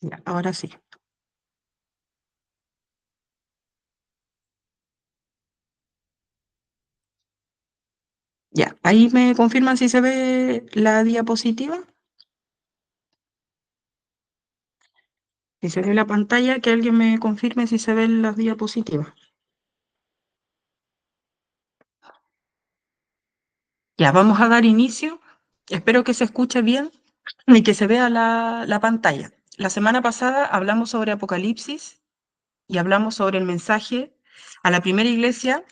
Ya, ahora sí. Ya, ahí me confirman si se ve la diapositiva, si se ve la pantalla, que alguien me confirme si se ven las diapositivas. Ya, vamos a dar inicio. Espero que se escuche bien y que se vea la pantalla. La semana pasada hablamos sobre Apocalipsis y hablamos sobre el mensaje a la primera iglesia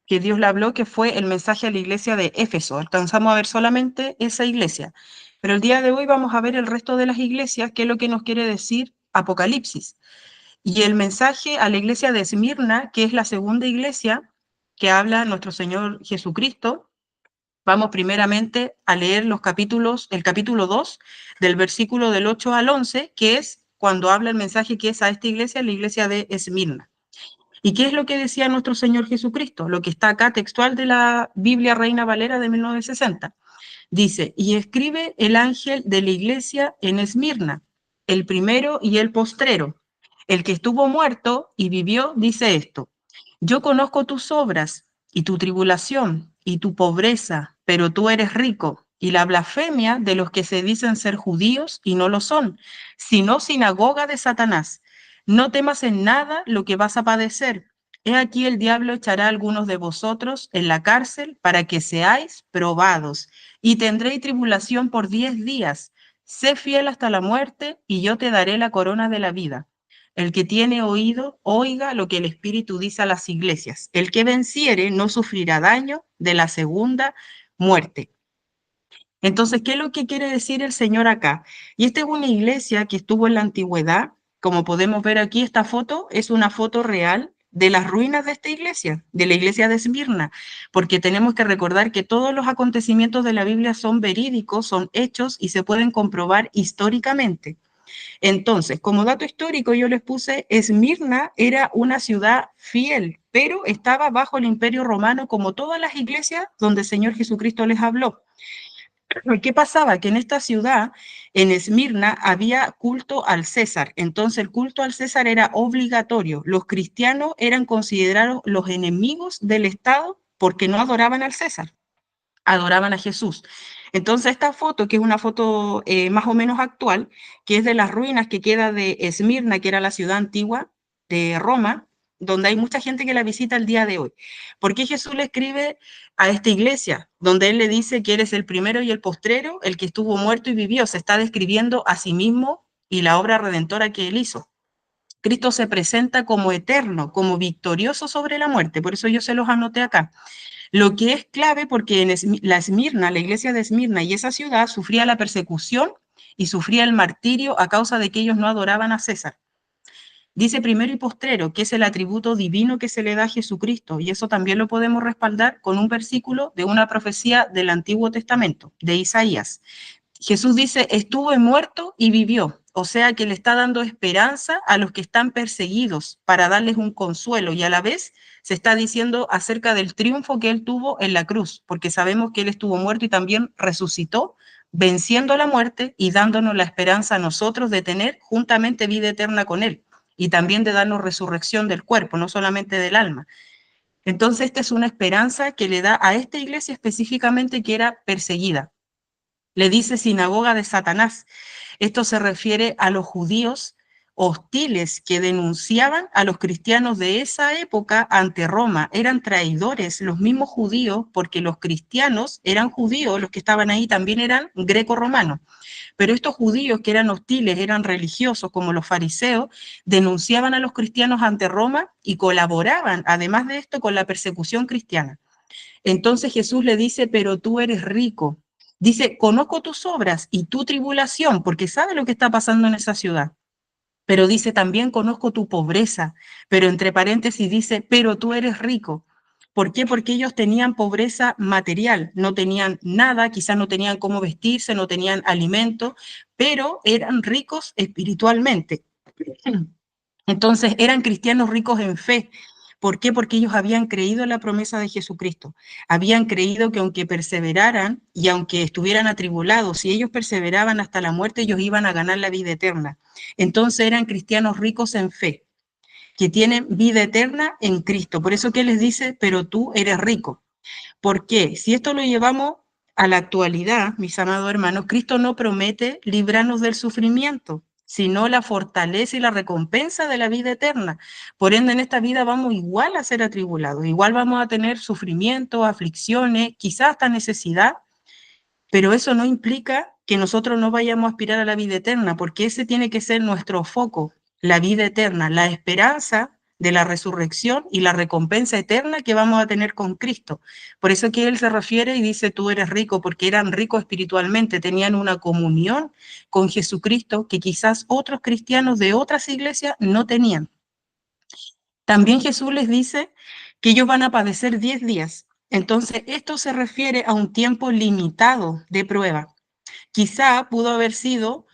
que Dios le habló, que fue el mensaje a la iglesia de Éfeso. Alcanzamos a ver solamente esa iglesia. Pero el día de hoy vamos a ver el resto de las iglesias, qué es lo que nos quiere decir Apocalipsis. Y el mensaje a la iglesia de Esmirna, que es la segunda iglesia que habla nuestro Señor Jesucristo. Vamos primeramente a leer los capítulos, el capítulo 2, del versículo del 8 al 11, que es cuando habla el mensaje que es a esta iglesia, la iglesia de Esmirna. ¿Y qué es lo que decía nuestro Señor Jesucristo? Lo que está acá textual de la Biblia Reina Valera de 1960. Dice, y escribe el ángel de la iglesia en Esmirna, el primero y el postrero, el que estuvo muerto y vivió, dice esto, yo conozco tus obras y tu tribulación y tu pobreza, pero tú eres rico, y la blasfemia de los que se dicen ser judíos y no lo son, sino sinagoga de Satanás. No temas en nada lo que vas a padecer. He aquí el diablo echará a algunos de vosotros en la cárcel para que seáis probados y tendréis tribulación por 10 días. Sé fiel hasta la muerte, y yo te daré la corona de la vida. El que tiene oído, oiga lo que el Espíritu dice a las iglesias. El que venciere no sufrirá daño de la segunda muerte. Entonces, ¿qué es lo que quiere decir el Señor acá? Y esta es una iglesia que estuvo en la antigüedad. Como podemos ver aquí, esta foto es una foto real de las ruinas de esta iglesia, de la iglesia de Esmirna, porque tenemos que recordar que todos los acontecimientos de la Biblia son verídicos, son hechos y se pueden comprobar históricamente. Entonces, como dato histórico, yo les puse, Esmirna era una ciudad fiel, pero estaba bajo el imperio romano como todas las iglesias donde el Señor Jesucristo les habló. ¿Qué pasaba? Que en esta ciudad, en Esmirna, había culto al César. Entonces el culto al César era obligatorio. Los cristianos eran considerados los enemigos del Estado porque no adoraban al César, adoraban a Jesús. Entonces esta foto, que es una foto más o menos actual, que es de las ruinas que queda de Esmirna, que era la ciudad antigua de Roma, donde hay mucha gente que la visita el día de hoy. ¿Por qué Jesús le escribe a esta iglesia, donde él le dice que eres el primero y el postrero, el que estuvo muerto y vivió? Se está describiendo a sí mismo y la obra redentora que él hizo. Cristo se presenta como eterno, como victorioso sobre la muerte, por eso yo se los anoté acá. Lo que es clave porque en la Esmirna, la iglesia de Esmirna y esa ciudad sufría la persecución y sufría el martirio a causa de que ellos no adoraban a César. Dice primero y postrero, que es el atributo divino que se le da a Jesucristo, y eso también lo podemos respaldar con un versículo de una profecía del Antiguo Testamento, de Isaías. Jesús dice, estuvo muerto y vivió, o sea que le está dando esperanza a los que están perseguidos para darles un consuelo, y a la vez se está diciendo acerca del triunfo que él tuvo en la cruz, porque sabemos que él estuvo muerto y también resucitó, venciendo la muerte y dándonos la esperanza a nosotros de tener juntamente vida eterna con él, y también de darnos resurrección del cuerpo, no solamente del alma. Entonces, esta es una esperanza que le da a esta iglesia específicamente que era perseguida. Le dice sinagoga de Satanás. Esto se refiere a los judíos hostiles que denunciaban a los cristianos de esa época ante Roma. Eran traidores los mismos judíos porque los cristianos eran judíos, los que estaban ahí también eran greco-romanos. Pero estos judíos que eran hostiles, eran religiosos como los fariseos, denunciaban a los cristianos ante Roma y colaboraban, además de esto, con la persecución cristiana. Entonces Jesús le dice, pero tú eres rico. Dice, conozco tus obras y tu tribulación, porque sabe lo que está pasando en esa ciudad. Pero dice, también conozco tu pobreza. Pero entre paréntesis dice, pero tú eres rico. ¿Por qué? Porque ellos tenían pobreza material, no tenían nada, quizás no tenían cómo vestirse, no tenían alimento, pero eran ricos espiritualmente. Entonces eran cristianos ricos en fe, ¿Por qué? Porque ellos habían creído en la promesa de Jesucristo. Habían creído que aunque perseveraran y aunque estuvieran atribulados, si ellos perseveraban hasta la muerte, ellos iban a ganar la vida eterna. Entonces eran cristianos ricos en fe, que tienen vida eterna en Cristo. Por eso que les dice, pero tú eres rico. ¿Por qué? Si esto lo llevamos a la actualidad, mis amados hermanos, Cristo no promete librarnos del sufrimiento, sino la fortaleza y la recompensa de la vida eterna. Por ende, en esta vida vamos igual a ser atribulados, igual vamos a tener sufrimiento, aflicciones, quizás hasta necesidad, pero eso no implica que nosotros no vayamos a aspirar a la vida eterna, porque ese tiene que ser nuestro foco, la vida eterna, la esperanza de la resurrección y la recompensa eterna que vamos a tener con Cristo. Por eso que él se refiere y dice, tú eres rico, porque eran ricos espiritualmente, tenían una comunión con Jesucristo que quizás otros cristianos de otras iglesias no tenían. También Jesús les dice que ellos van a padecer 10 días. Entonces, esto se refiere a un tiempo limitado de prueba. Quizá pudo haber sido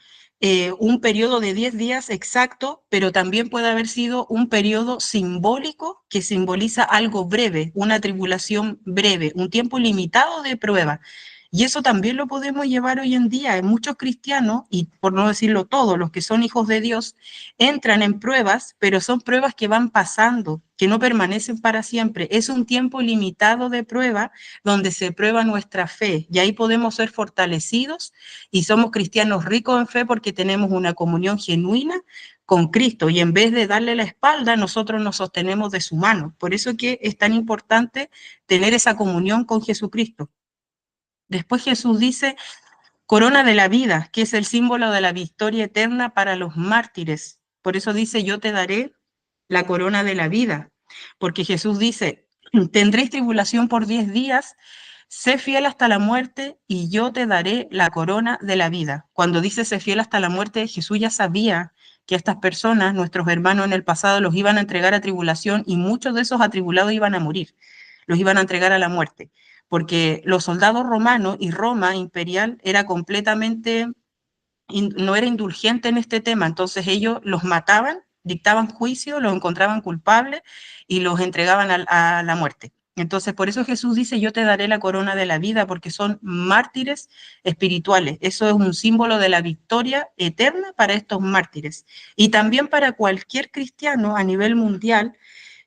un periodo de 10 días exacto, pero también puede haber sido un periodo simbólico que simboliza algo breve, una tribulación breve, un tiempo limitado de prueba. Y eso también lo podemos llevar hoy en día. En muchos cristianos, y por no decirlo todos, los que son hijos de Dios, entran en pruebas, pero son pruebas que van pasando, que no permanecen para siempre. Es un tiempo limitado de prueba donde se prueba nuestra fe y ahí podemos ser fortalecidos y somos cristianos ricos en fe porque tenemos una comunión genuina con Cristo y en vez de darle la espalda, nosotros nos sostenemos de su mano. Por eso que es tan importante tener esa comunión con Jesucristo. Después Jesús dice, corona de la vida, que es el símbolo de la victoria eterna para los mártires. Por eso dice, yo te daré la corona de la vida, porque Jesús dice, tendréis tribulación por 10 días, sé fiel hasta la muerte y yo te daré la corona de la vida. Cuando dice sé fiel hasta la muerte, Jesús ya sabía que estas personas, nuestros hermanos en el pasado, los iban a entregar a tribulación y muchos de esos atribulados iban a morir, los iban a entregar a la muerte, porque los soldados romanos y Roma imperial era completamente no era indulgente en este tema, entonces ellos los mataban, dictaban juicio, los encontraban culpables y los entregaban a la muerte. Entonces, por eso Jesús dice, yo te daré la corona de la vida, porque son mártires espirituales. Eso es un símbolo de la victoria eterna para estos mártires. Y también para cualquier cristiano a nivel mundial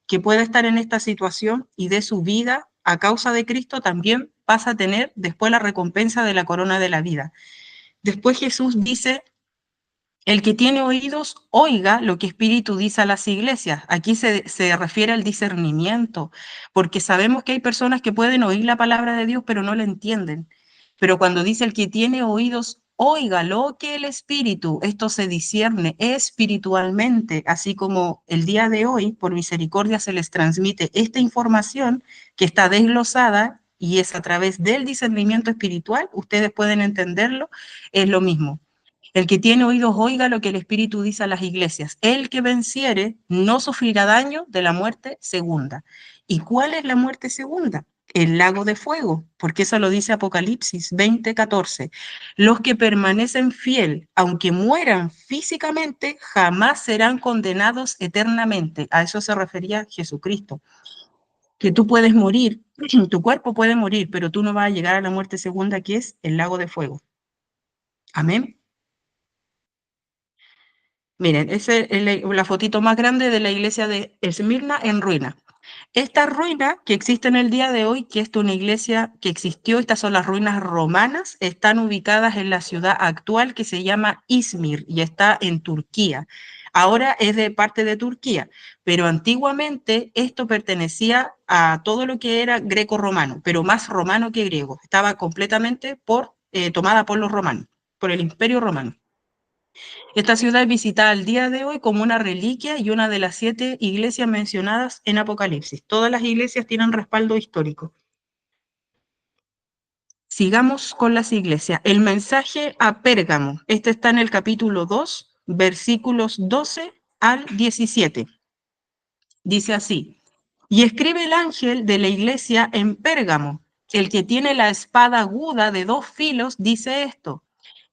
que pueda estar en esta situación y de su vida a causa de Cristo, también pasa a tener después la recompensa de la corona de la vida. Después Jesús dice, el que tiene oídos, oiga lo que Espíritu dice a las iglesias. Aquí se refiere al discernimiento, porque sabemos que hay personas que pueden oír la palabra de Dios, pero no la entienden. Pero cuando dice el que tiene oídos, oiga lo que el Espíritu, esto se discierne espiritualmente, así como el día de hoy, por misericordia, se les transmite esta información que está desglosada y es a través del discernimiento espiritual, ustedes pueden entenderlo, es lo mismo. El que tiene oídos oiga lo que el Espíritu dice a las iglesias. El que venciere no sufrirá daño de la muerte segunda. ¿Y cuál es la muerte segunda? El lago de fuego, porque eso lo dice Apocalipsis 20:14. Los que permanecen fiel, aunque mueran físicamente, jamás serán condenados eternamente. A eso se refería Jesucristo. Que tú puedes morir, tu cuerpo puede morir, pero tú no vas a llegar a la muerte segunda, que es el lago de fuego. Amén. Miren, esa es la fotito más grande de la iglesia de Esmirna en ruina. Esta ruina que existe en el día de hoy, que es una iglesia que existió, estas son las ruinas romanas, están ubicadas en la ciudad actual que se llama Izmir y está en Turquía. Ahora es de parte de Turquía, pero antiguamente esto pertenecía a todo lo que era greco-romano, pero más romano que griego. Estaba completamente tomada por los romanos, por el imperio romano. Esta ciudad es visitada al día de hoy como una reliquia y una de las 7 iglesias mencionadas en Apocalipsis. Todas las iglesias tienen respaldo histórico. Sigamos con las iglesias. El mensaje a Pérgamo. Este está en el capítulo 2, versículos 12 al 17. Dice así, y escribe el ángel de la iglesia en Pérgamo, el que tiene la espada aguda de 2 filos, dice esto,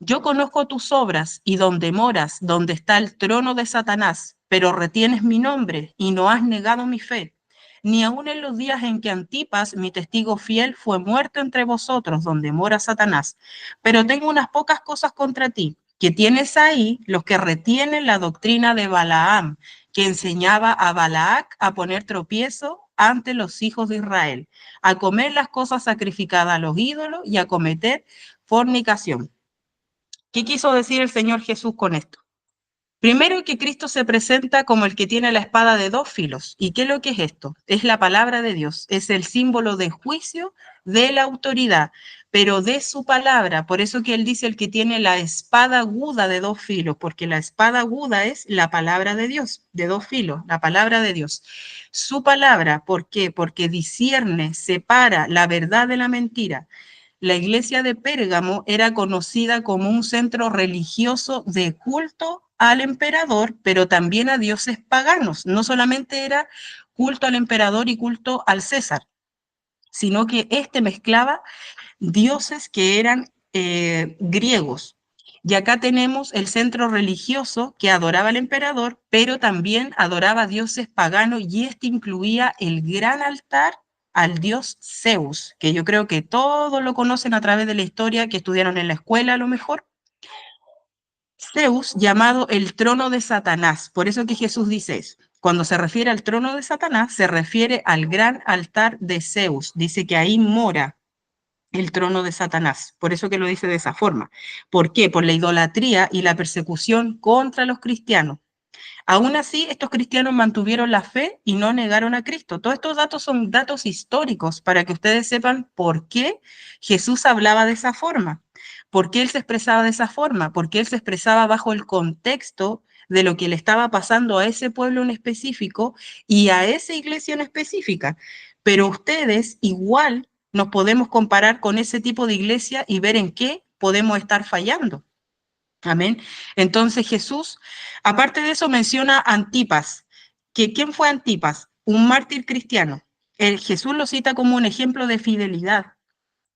yo conozco tus obras y donde moras, donde está el trono de Satanás, pero retienes mi nombre y no has negado mi fe. ni aun en los días en que Antipas, mi testigo fiel, fue muerto entre vosotros, donde mora Satanás. Pero tengo unas pocas cosas contra ti, que tienes ahí los que retienen la doctrina de Balaam, que enseñaba a Balac a poner tropiezo ante los hijos de Israel, a comer las cosas sacrificadas a los ídolos y a cometer fornicación. ¿Qué quiso decir el Señor Jesús con esto? Primero, que Cristo se presenta como el que tiene la espada de dos filos. ¿Y qué es lo que es esto? Es la palabra de Dios, es el símbolo de juicio de la autoridad, pero de su palabra. Por eso que él dice el que tiene la espada aguda de dos filos, porque la espada aguda es la palabra de Dios, de dos filos, la palabra de Dios. Su palabra, ¿por qué? Porque discierne, separa la verdad de la mentira. La iglesia de Pérgamo era conocida como un centro religioso de culto al emperador, pero también a dioses paganos. No solamente era culto al emperador y culto al César, sino que este mezclaba dioses que eran griegos. Y acá tenemos el centro religioso que adoraba al emperador, pero también adoraba a dioses paganos, y este incluía el gran altar al dios Zeus, que yo creo que todos lo conocen a través de la historia que estudiaron en la escuela a lo mejor. Zeus, llamado el trono de Satanás. Por eso que Jesús dice eso. Cuando se refiere al trono de Satanás, se refiere al gran altar de Zeus. Dice que ahí mora el trono de Satanás. Por eso que lo dice de esa forma. ¿Por qué? Por la idolatría y la persecución contra los cristianos. Aún así, estos cristianos mantuvieron la fe y no negaron a Cristo. Todos estos datos son datos históricos para que ustedes sepan por qué Jesús hablaba de esa forma, por qué él se expresaba de esa forma, por qué él se expresaba bajo el contexto de lo que le estaba pasando a ese pueblo en específico y a esa iglesia en específica. Pero ustedes igual nos podemos comparar con ese tipo de iglesia y ver en qué podemos estar fallando. Amén. Entonces Jesús, aparte de eso, menciona a Antipas. ¿Quién fue Antipas? Un mártir cristiano. Jesús lo cita como un ejemplo de fidelidad.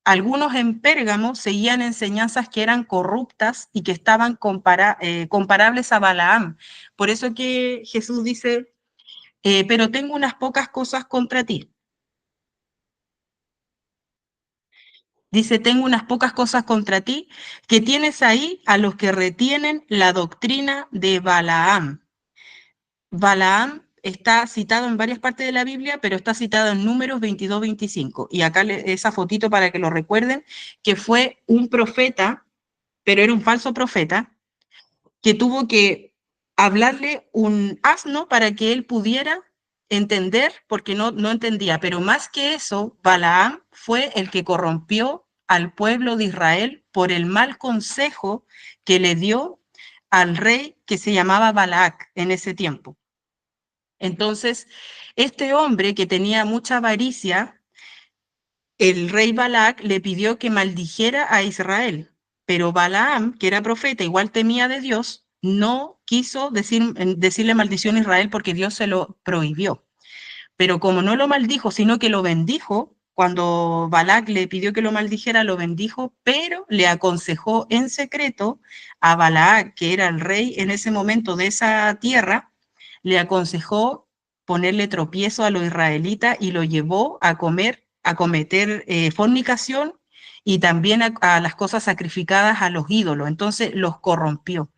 Algunos en Pérgamo seguían enseñanzas que eran corruptas y que estaban comparables a Balaam. Por eso que Jesús dice, pero tengo unas pocas cosas contra ti. Dice, tengo unas pocas cosas contra ti, que tienes ahí a los que retienen la doctrina de Balaam. Balaam está citado en varias partes de la Biblia, pero está citado en Números 22-25. Y acá esa fotito para que lo recuerden, que fue un profeta, pero era un falso profeta, que tuvo que hablarle un asno para que él pudiera entender, porque no entendía. Pero más que eso, Balaam fue el que corrompió al pueblo de Israel por el mal consejo que le dio al rey que se llamaba Balac en ese tiempo. Entonces, este hombre que tenía mucha avaricia, el rey Balac le pidió que maldijera a Israel, pero Balaam, que era profeta, igual temía de Dios, no quiso decirle maldición a Israel porque Dios se lo prohibió. Pero como no lo maldijo, sino que lo bendijo, cuando Balac le pidió que lo maldijera, lo bendijo, pero le aconsejó en secreto a Balac, que era el rey en ese momento de esa tierra, le aconsejó ponerle tropiezo a los israelitas y lo llevó a cometer fornicación y también a las cosas sacrificadas a los ídolos. Entonces los corrompió.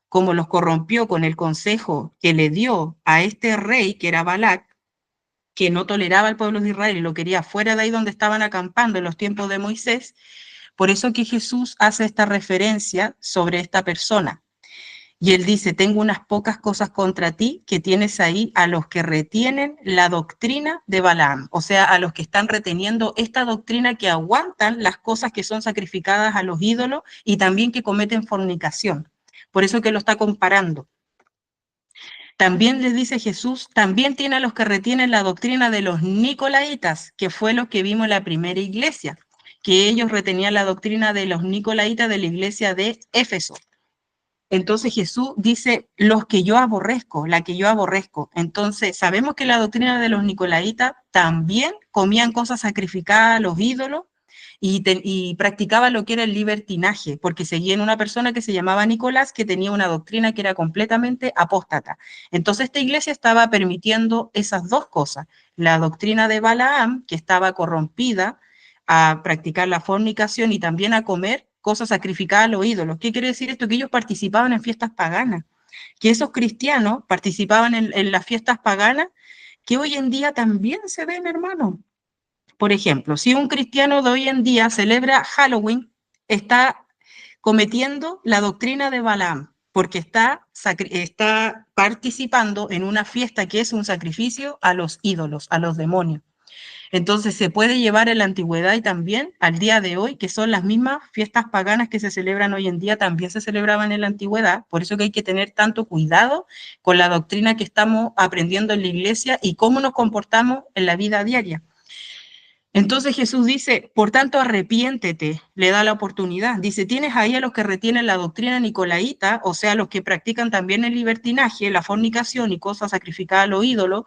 Como los corrompió con el consejo que le dio a este rey, que era Balac, que no toleraba al pueblo de Israel y lo quería fuera de ahí donde estaban acampando en los tiempos de Moisés, por eso que Jesús hace esta referencia sobre esta persona. Y él dice, tengo unas pocas cosas contra ti, que tienes ahí a los que retienen la doctrina de Balaam, o sea, a los que están reteniendo esta doctrina, que aguantan las cosas que son sacrificadas a los ídolos y también que cometen fornicación. Por eso que lo está comparando. También les dice Jesús, también tiene a los que retienen la doctrina de los nicolaitas, que fue lo que vimos en la primera iglesia, que ellos retenían la doctrina de los nicolaitas de la iglesia de Éfeso. Entonces Jesús dice, los que yo aborrezco, la que yo aborrezco. Entonces sabemos que la doctrina de los nicolaitas también comían cosas sacrificadas a los ídolos y practicaba lo que era el libertinaje, porque seguían una persona que se llamaba Nicolás, que tenía una doctrina que era completamente apóstata. Entonces esta iglesia estaba permitiendo esas dos cosas, la doctrina de Balaam, que estaba corrompida, a practicar la fornicación y también a comer cosas sacrificadas a los ídolos. ¿Qué quiere decir esto? Que ellos participaban en fiestas paganas, que esos cristianos participaban en las fiestas paganas, que hoy en día también se ven, hermano. Por ejemplo, si un cristiano de hoy en día celebra Halloween, está cometiendo la doctrina de Balaam, porque está participando en una fiesta que es un sacrificio a los ídolos, a los demonios. Entonces se puede llevar en la antigüedad y también al día de hoy, que son las mismas fiestas paganas que se celebran hoy en día, también se celebraban en la antigüedad. Por eso que hay que tener tanto cuidado con la doctrina que estamos aprendiendo en la iglesia y cómo nos comportamos en la vida diaria. Entonces Jesús dice, por tanto, arrepiéntete, le da la oportunidad. Dice, tienes ahí a los que retienen la doctrina nicolaíta, o sea, los que practican también el libertinaje, la fornicación y cosas sacrificadas a los ídolos.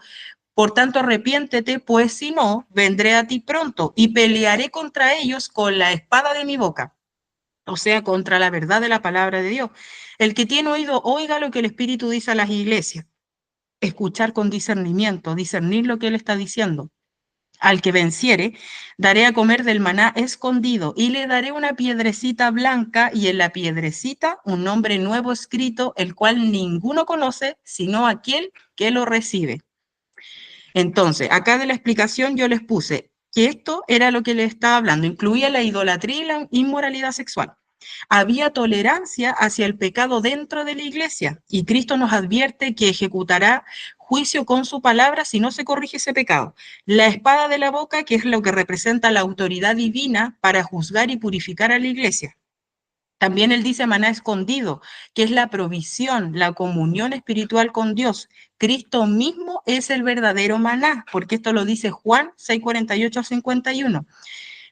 Por tanto, arrepiéntete, pues si no, vendré a ti pronto y pelearé contra ellos con la espada de mi boca, o sea, contra la verdad de la palabra de Dios. El que tiene oído, oiga lo que el Espíritu dice a las iglesias. Escuchar con discernimiento, discernir lo que él está diciendo. Al que venciere, daré a comer del maná escondido y le daré una piedrecita blanca y en la piedrecita un nombre nuevo escrito, el cual ninguno conoce, sino aquel que lo recibe. Entonces, acá de la explicación yo les puse que esto era lo que les estaba hablando, incluía la idolatría y la inmoralidad sexual. Había tolerancia hacia el pecado dentro de la iglesia y Cristo nos advierte que ejecutará juicio con su palabra si no se corrige ese pecado. La espada de la boca, que es lo que representa la autoridad divina para juzgar y purificar a la iglesia. También él dice maná escondido, que es la provisión, la comunión espiritual con Dios. Cristo mismo es el verdadero maná, porque esto lo dice Juan 6:48-51.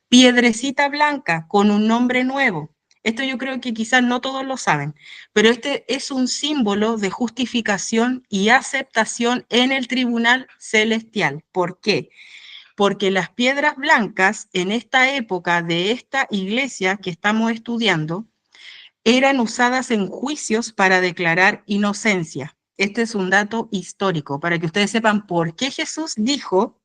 Piedrecita blanca con un nombre nuevo. Esto yo creo que quizás no todos lo saben, pero este es un símbolo de justificación y aceptación en el tribunal celestial. ¿Por qué? Porque las piedras blancas en esta época de esta iglesia que estamos estudiando eran usadas en juicios para declarar inocencia. Este es un dato histórico para que ustedes sepan por qué Jesús dijo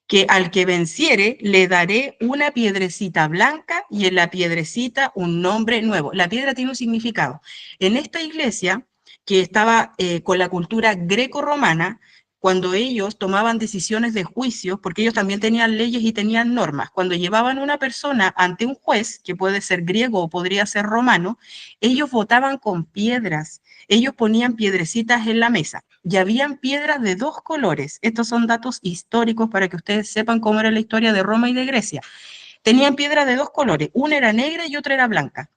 que al que venciere le daré una piedrecita blanca y en la piedrecita un nombre nuevo. La piedra tiene un significado. En esta iglesia, que estaba con la cultura greco-romana, cuando ellos tomaban decisiones de juicio, porque ellos también tenían leyes y tenían normas, cuando llevaban una persona ante un juez, que puede ser griego o podría ser romano, ellos votaban con piedras, ellos ponían piedrecitas en la mesa y habían piedras de dos colores. Estos son datos históricos para que ustedes sepan cómo era la historia de Roma y de Grecia. Tenían piedras de dos colores, una era negra y otra era blanca.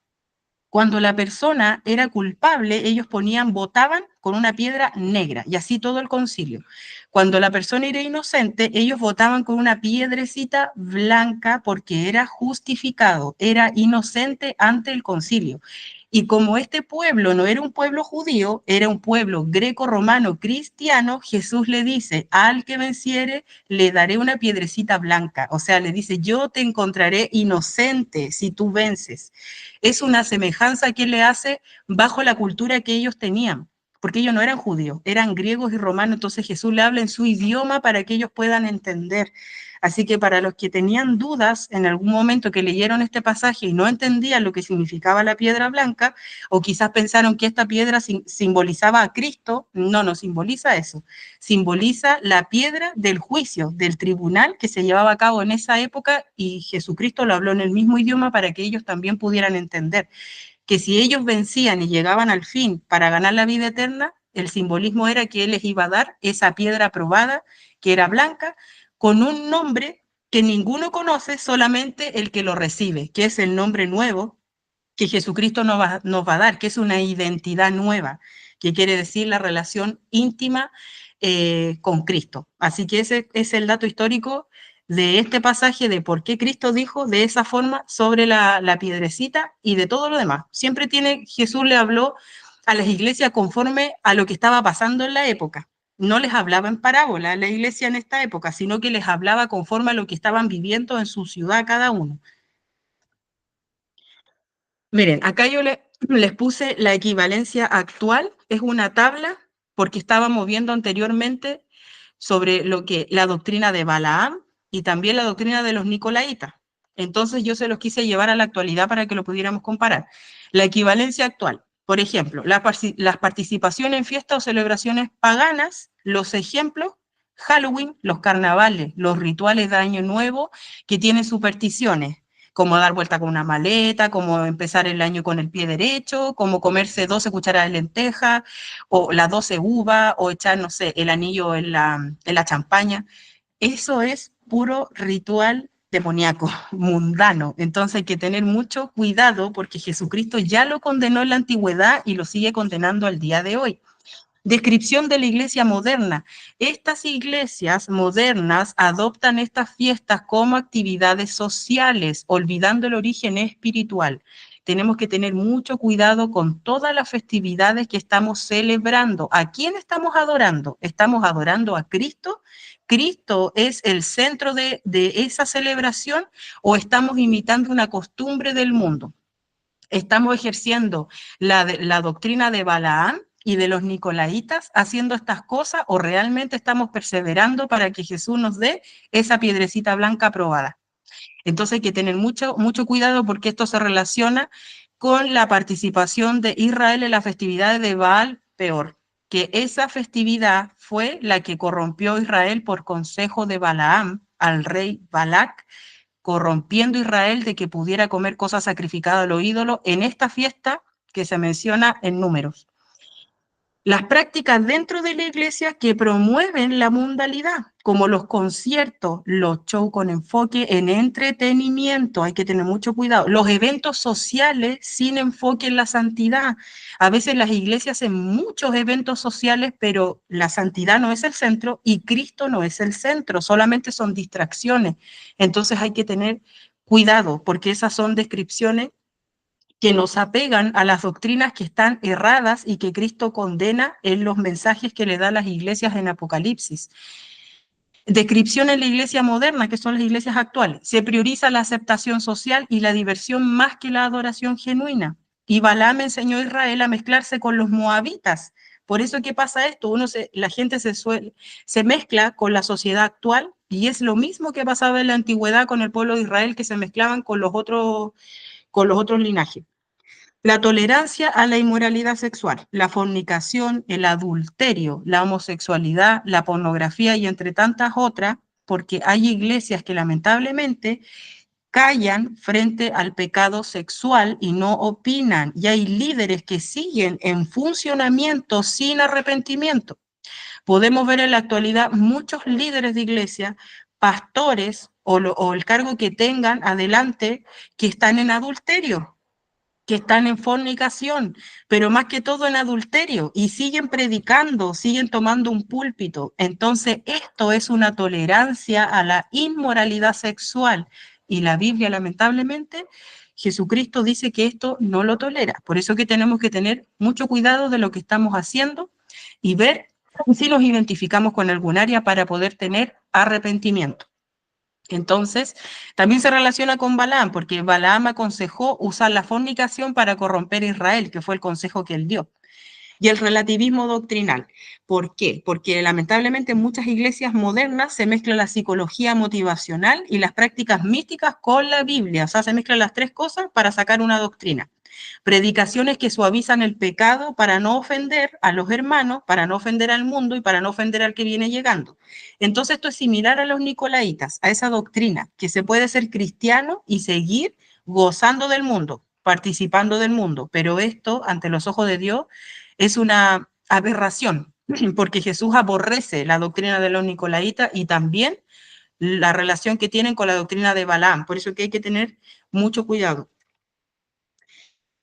Cuando la persona era culpable, ellos votaban con una piedra negra y así todo el concilio. Cuando la persona era inocente, ellos votaban con una piedrecita blanca porque era justificado, era inocente ante el concilio. Y como este pueblo no era un pueblo judío, era un pueblo greco-romano cristiano, Jesús le dice, al que venciere, le daré una piedrecita blanca. O sea, le dice, yo te encontraré inocente si tú vences. Es una semejanza que le hace bajo la cultura que ellos tenían, porque ellos no eran judíos, eran griegos y romanos, entonces Jesús le habla en su idioma para que ellos puedan entender. Así que para los que tenían dudas en algún momento que leyeron este pasaje y no entendían lo que significaba la piedra blanca, o quizás pensaron que esta piedra simbolizaba a Cristo, no, no simboliza eso, simboliza la piedra del juicio, del tribunal que se llevaba a cabo en esa época y Jesucristo lo habló en el mismo idioma para que ellos también pudieran entender que si ellos vencían y llegaban al fin para ganar la vida eterna, el simbolismo era que Él les iba a dar esa piedra probada, que era blanca, con un nombre que ninguno conoce, solamente el que lo recibe, que es el nombre nuevo que Jesucristo nos va a dar, que es una identidad nueva, que quiere decir la relación íntima con Cristo. Así que ese es el dato histórico de este pasaje de por qué Cristo dijo de esa forma sobre la piedrecita y de todo lo demás. Siempre Jesús le habló a las iglesias conforme a lo que estaba pasando en la época. No les hablaba en parábola a la iglesia en esta época, sino que les hablaba conforme a lo que estaban viviendo en su ciudad cada uno. Miren, acá yo les puse la equivalencia actual, es una tabla, porque estábamos viendo anteriormente sobre lo que la doctrina de Balaam y también la doctrina de los Nicolaitas. Entonces yo se los quise llevar a la actualidad para que lo pudiéramos comparar. La equivalencia actual, por ejemplo, las participaciones en fiestas o celebraciones paganas, los ejemplos, Halloween, los carnavales, los rituales de Año Nuevo que tienen supersticiones, como dar vuelta con una maleta, como empezar el año con el pie derecho, como comerse 12 cucharadas de lenteja, o las 12 uvas, o echar, no sé, el anillo en la champaña. Eso es puro ritual demoníaco, mundano. Entonces hay que tener mucho cuidado porque Jesucristo ya lo condenó en la antigüedad y lo sigue condenando al día de hoy. Descripción de la iglesia moderna. Estas iglesias modernas adoptan estas fiestas como actividades sociales, olvidando el origen espiritual. Tenemos que tener mucho cuidado con todas las festividades que estamos celebrando. ¿A quién estamos adorando? ¿Estamos adorando a Cristo? ¿Cristo es el centro de esa celebración o estamos imitando una costumbre del mundo? ¿Estamos ejerciendo la doctrina de Balaam y de los Nicolaitas haciendo estas cosas o realmente estamos perseverando para que Jesús nos dé esa piedrecita blanca aprobada? Entonces hay que tener mucho cuidado porque esto se relaciona con la participación de Israel en las festividades de Baal peor, que esa festividad fue la que corrompió a Israel por consejo de Balaam al rey Balac, corrompiendo a Israel de que pudiera comer cosas sacrificadas a los ídolos en esta fiesta que se menciona en Números. Las prácticas dentro de la iglesia que promueven la mundanalidad, como los conciertos, los shows con enfoque en entretenimiento, hay que tener mucho cuidado. Los eventos sociales sin enfoque en la santidad. A veces las iglesias hacen muchos eventos sociales, pero la santidad no es el centro y Cristo no es el centro, solamente son distracciones. Entonces hay que tener cuidado, porque esas son descripciones que nos apegan a las doctrinas que están erradas y que Cristo condena en los mensajes que le da a las iglesias en Apocalipsis. Descripción en la iglesia moderna, que son las iglesias actuales. Se prioriza la aceptación social y la diversión más que la adoración genuina. Y Balaam enseñó a Israel a mezclarse con los moabitas. Por eso, ¿qué pasa esto? La gente se mezcla con la sociedad actual y es lo mismo que pasaba en la antigüedad con el pueblo de Israel, que se mezclaban con los otros linajes. La tolerancia a la inmoralidad sexual, la fornicación, el adulterio, la homosexualidad, la pornografía y entre tantas otras, porque hay iglesias que lamentablemente callan frente al pecado sexual y no opinan, y hay líderes que siguen en funcionamiento sin arrepentimiento. Podemos ver en la actualidad muchos líderes de iglesia, pastores o el cargo que tengan adelante, que están en adulterio, que están en fornicación, pero más que todo en adulterio, y siguen predicando, siguen tomando un púlpito. Entonces, esto es una tolerancia a la inmoralidad sexual, y la Biblia, lamentablemente, Jesucristo dice que esto no lo tolera. Por eso que tenemos que tener mucho cuidado de lo que estamos haciendo y ver si nos identificamos con algún área para poder tener arrepentimiento. Entonces, también se relaciona con Balaam, porque Balaam aconsejó usar la fornicación para corromper a Israel, que fue el consejo que él dio. Y el relativismo doctrinal. ¿Por qué? Porque lamentablemente en muchas iglesias modernas se mezcla la psicología motivacional y las prácticas místicas con la Biblia. O sea, se mezclan las tres cosas para sacar una doctrina. Predicaciones que suavizan el pecado para no ofender a los hermanos, para no ofender al mundo y para no ofender al que viene llegando. Entonces esto es similar a los nicolaitas, a esa doctrina, que se puede ser cristiano y seguir gozando del mundo, participando del mundo, pero esto, ante los ojos de Dios, es una aberración, porque Jesús aborrece la doctrina de los nicolaitas y también la relación que tienen con la doctrina de Balaam. Por eso que hay que tener mucho cuidado.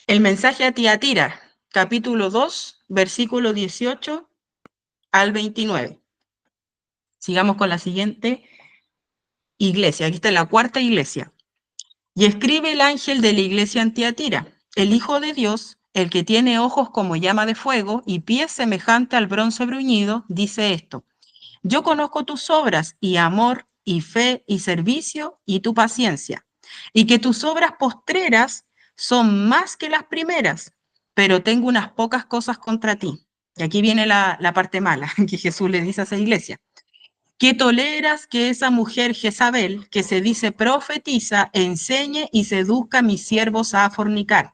El mensaje a Tiatira, capítulo 2, versículo 18 al 29. Sigamos con la siguiente iglesia. Aquí está la cuarta iglesia. Y escribe el ángel de la iglesia en Tiatira, el Hijo de Dios, el que tiene ojos como llama de fuego y pies semejante al bronce bruñido, dice esto: yo conozco tus obras y amor y fe y servicio y tu paciencia, y que tus obras postreras son más que las primeras, pero tengo unas pocas cosas contra ti. Y aquí viene la parte mala que Jesús le dice a esa iglesia. Que toleras que esa mujer Jezabel, que se dice profetiza, enseñe y seduzca a mis siervos a fornicar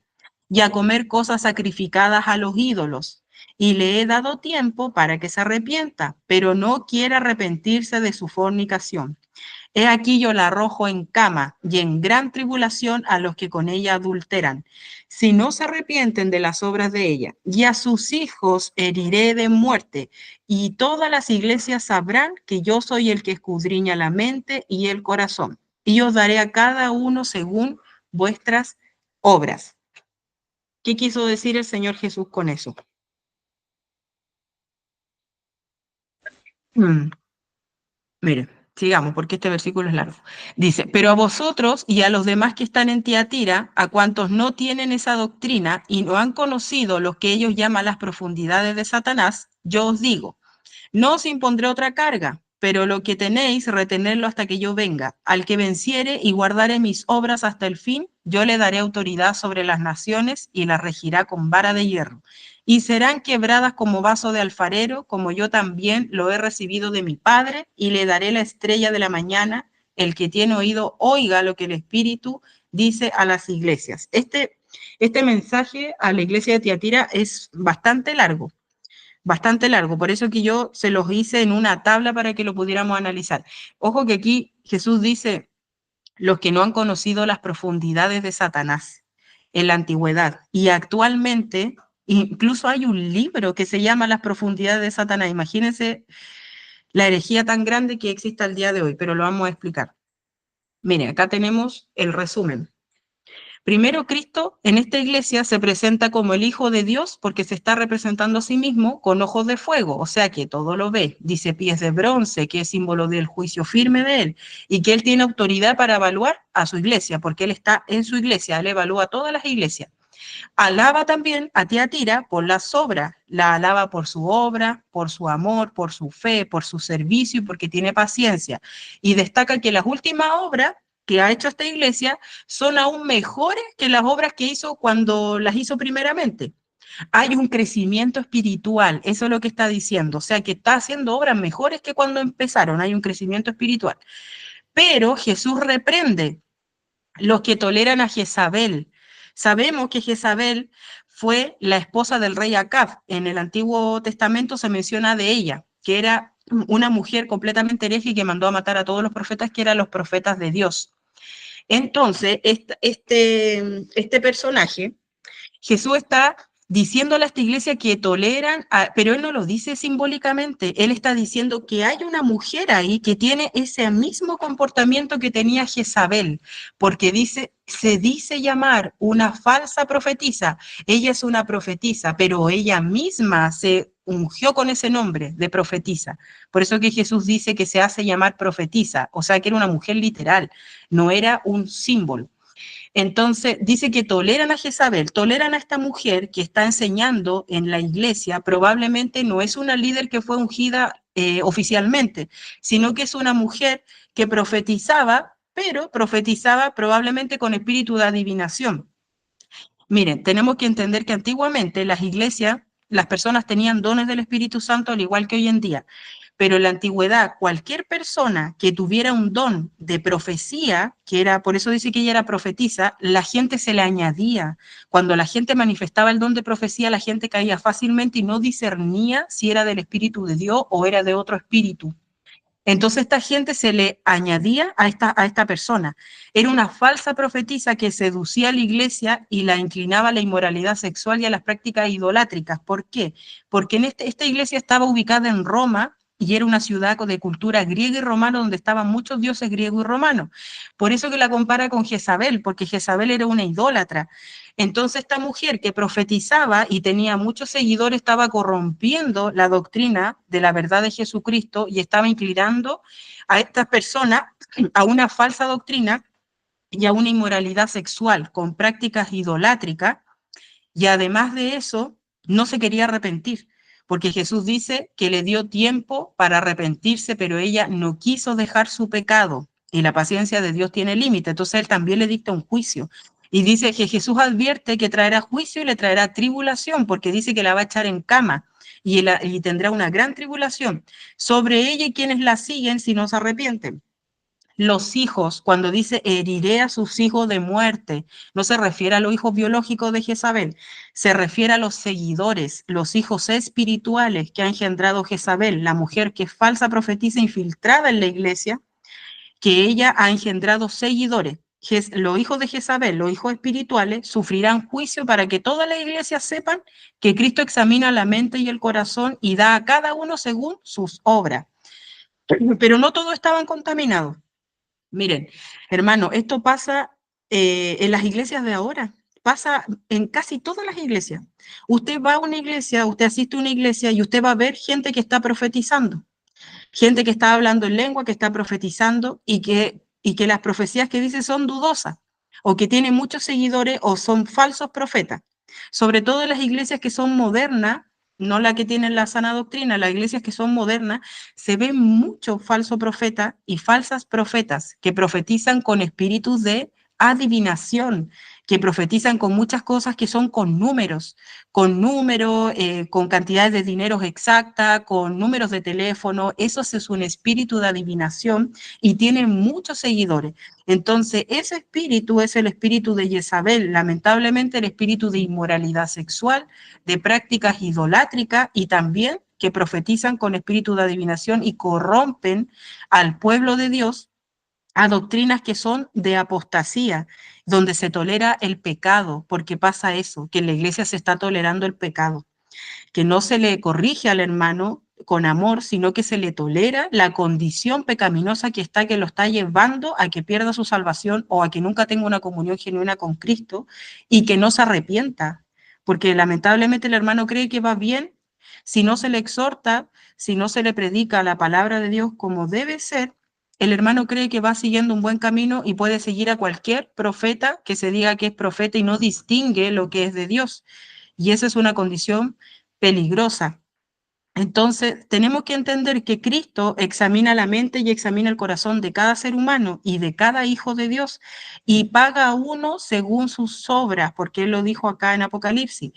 y a comer cosas sacrificadas a los ídolos. Y le he dado tiempo para que se arrepienta, pero no quiere arrepentirse de su fornicación. He aquí yo la arrojo en cama y en gran tribulación a los que con ella adulteran, si no se arrepienten de las obras de ella. Y a sus hijos heriré de muerte, y todas las iglesias sabrán que yo soy el que escudriña la mente y el corazón, y os daré a cada uno según vuestras obras. ¿Qué quiso decir el Señor Jesús con eso? Mire, sigamos, porque este versículo es largo. Dice, pero a vosotros y a los demás que están en Tiatira, a cuantos no tienen esa doctrina y no han conocido lo que ellos llaman las profundidades de Satanás, yo os digo, no os impondré otra carga, pero lo que tenéis, retenerlo hasta que yo venga. Al que venciere y guardare mis obras hasta el fin, yo le daré autoridad sobre las naciones y las regirá con vara de hierro. Y serán quebradas como vaso de alfarero, como yo también lo he recibido de mi Padre, y le daré la estrella de la mañana. El que tiene oído, oiga lo que el Espíritu dice a las iglesias. Este mensaje a la iglesia de Tiatira es bastante largo, por eso que yo se los hice en una tabla para que lo pudiéramos analizar. Ojo que aquí Jesús dice, los que no han conocido las profundidades de Satanás en la antigüedad y actualmente incluso hay un libro que se llama Las profundidades de Satanás. Imagínense la herejía tan grande que existe al día de hoy, pero lo vamos a explicar. Miren, acá tenemos el resumen. Primero, Cristo en esta iglesia se presenta como el Hijo de Dios porque se está representando a sí mismo con ojos de fuego, o sea que todo lo ve. Dice pies de bronce, que es símbolo del juicio firme de él, y que él tiene autoridad para evaluar a su iglesia, porque él está en su iglesia, él evalúa todas las iglesias. Alaba también a Tiatira por las obras, la alaba por su obra, por su amor, por su fe, por su servicio y porque tiene paciencia. Y destaca que las últimas obras que ha hecho esta iglesia son aún mejores que las obras que hizo cuando las hizo primeramente. Hay un crecimiento espiritual, eso es lo que está diciendo, o sea que está haciendo obras mejores que cuando empezaron, hay un crecimiento espiritual. Pero Jesús reprende los que toleran a Jezabel. Sabemos que Jezabel fue la esposa del rey Acab. En el Antiguo Testamento se menciona de ella, que era una mujer completamente hereje que mandó a matar a todos los profetas, que eran los profetas de Dios. Entonces, este personaje Jesús está diciéndole a esta iglesia que toleran, pero él no lo dice simbólicamente, él está diciendo que hay una mujer ahí que tiene ese mismo comportamiento que tenía Jezabel, porque se dice llamar una falsa profetisa, ella es una profetisa, pero ella misma se ungió con ese nombre de profetisa. Por eso que Jesús dice que se hace llamar profetisa, o sea que era una mujer literal, no era un símbolo. Entonces, dice que toleran a Jezabel, toleran a esta mujer que está enseñando en la iglesia, probablemente no es una líder que fue ungida oficialmente, sino que es una mujer que profetizaba, pero profetizaba probablemente con espíritu de adivinación. Miren, tenemos que entender que antiguamente las iglesias, las personas tenían dones del Espíritu Santo al igual que hoy en día, pero en la antigüedad cualquier persona que tuviera un don de profecía, que era, por eso dice que ella era profetisa, la gente se le añadía. Cuando la gente manifestaba el don de profecía, la gente caía fácilmente y no discernía si era del Espíritu de Dios o era de otro espíritu. Entonces esta gente se le añadía a esta persona. Era una falsa profetisa que seducía a la iglesia y la inclinaba a la inmoralidad sexual y a las prácticas idolátricas. ¿Por qué? Porque esta iglesia estaba ubicada en Roma y era una ciudad de cultura griega y romana donde estaban muchos dioses griegos y romanos. Por eso que la compara con Jezabel, porque Jezabel era una idólatra. Entonces esta mujer que profetizaba y tenía muchos seguidores estaba corrompiendo la doctrina de la verdad de Jesucristo y estaba inclinando a estas personas a una falsa doctrina y a una inmoralidad sexual con prácticas idolátricas, y además de eso no se quería arrepentir, porque Jesús dice que le dio tiempo para arrepentirse, pero ella no quiso dejar su pecado y la paciencia de Dios tiene límite, entonces él también le dicta un juicio. Y dice que Jesús advierte que traerá juicio y le traerá tribulación, porque dice que la va a echar en cama y tendrá una gran tribulación sobre ella y quienes la siguen si no se arrepienten. Los hijos, cuando dice heriré a sus hijos de muerte, no se refiere a los hijos biológicos de Jezabel, se refiere a los seguidores, los hijos espirituales que ha engendrado Jezabel, la mujer que es falsa profetisa infiltrada en la iglesia, que ella ha engendrado seguidores. Los hijos de Jezabel, los hijos espirituales, sufrirán juicio para que toda la iglesia sepan que Cristo examina la mente y el corazón y da a cada uno según sus obras. Pero no todos estaban contaminados. Miren, hermano, esto pasa en las iglesias de ahora, pasa en casi todas las iglesias. Usted va a una iglesia, usted asiste a una iglesia y usted va a ver gente que está profetizando, gente que está hablando en lengua, que está profetizando y que las profecías que dice son dudosas o que tienen muchos seguidores o son falsos profetas. Sobre todo en las iglesias que son modernas, no la que tienen la sana doctrina, las iglesias que son modernas, se ven muchos falsos profetas y falsas profetas que profetizan con espíritus de adivinación, que profetizan con muchas cosas que son con números, con cantidades de dinero exactas, con números de teléfono. Eso es un espíritu de adivinación y tiene muchos seguidores. Entonces, ese espíritu es el espíritu de Jezabel, lamentablemente el espíritu de inmoralidad sexual, de prácticas idolátricas y también que profetizan con espíritu de adivinación y corrompen al pueblo de Dios a doctrinas que son de apostasía, donde se tolera el pecado, porque pasa eso, que en la iglesia se está tolerando el pecado, que no se le corrige al hermano con amor, sino que se le tolera la condición pecaminosa que lo está llevando a que pierda su salvación o a que nunca tenga una comunión genuina con Cristo y que no se arrepienta, porque lamentablemente el hermano cree que va bien si no se le exhorta, si no se le predica la palabra de Dios como debe ser. El hermano cree que va siguiendo un buen camino y puede seguir a cualquier profeta que se diga que es profeta y no distingue lo que es de Dios. Y esa es una condición peligrosa. Entonces, tenemos que entender que Cristo examina la mente y examina el corazón de cada ser humano y de cada hijo de Dios y paga a uno según sus obras, porque Él lo dijo acá en Apocalipsis.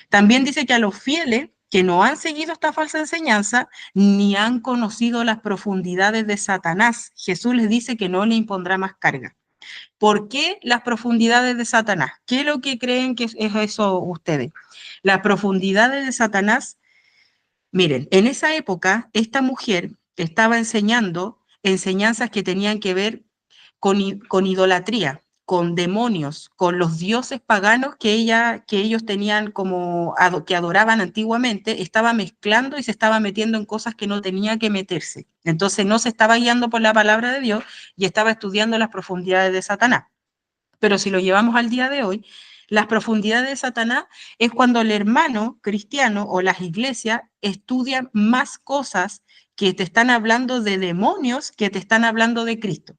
También dice que a los fieles que no han seguido esta falsa enseñanza ni han conocido las profundidades de Satanás, Jesús les dice que no le impondrá más carga. ¿Por qué las profundidades de Satanás? ¿Qué es lo que creen que es eso ustedes? Las profundidades de Satanás. Miren, en esa época, esta mujer estaba enseñando enseñanzas que tenían que ver con idolatría, con demonios, con los dioses paganos que ellos tenían como que adoraban antiguamente, estaba mezclando y se estaba metiendo en cosas que no tenía que meterse. Entonces no se estaba guiando por la palabra de Dios y estaba estudiando las profundidades de Satanás. Pero si lo llevamos al día de hoy, las profundidades de Satanás es cuando el hermano cristiano o las iglesias estudian más cosas que te están hablando de demonios que te están hablando de Cristo.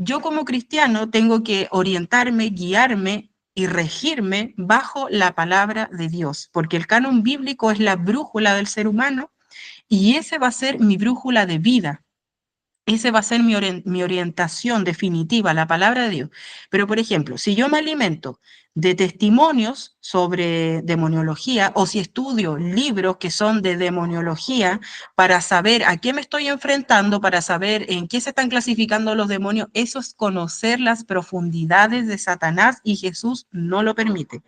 Yo como cristiano tengo que orientarme, guiarme y regirme bajo la palabra de Dios, porque el canon bíblico es la brújula del ser humano y ese va a ser mi brújula de vida. Ese va a ser mi orientación definitiva, la palabra de Dios. Pero, por ejemplo, si yo me alimento de testimonios sobre demoniología o si estudio libros que son de demoniología para saber a qué me estoy enfrentando, para saber en qué se están clasificando los demonios, eso es conocer las profundidades de Satanás y Jesús no lo permite.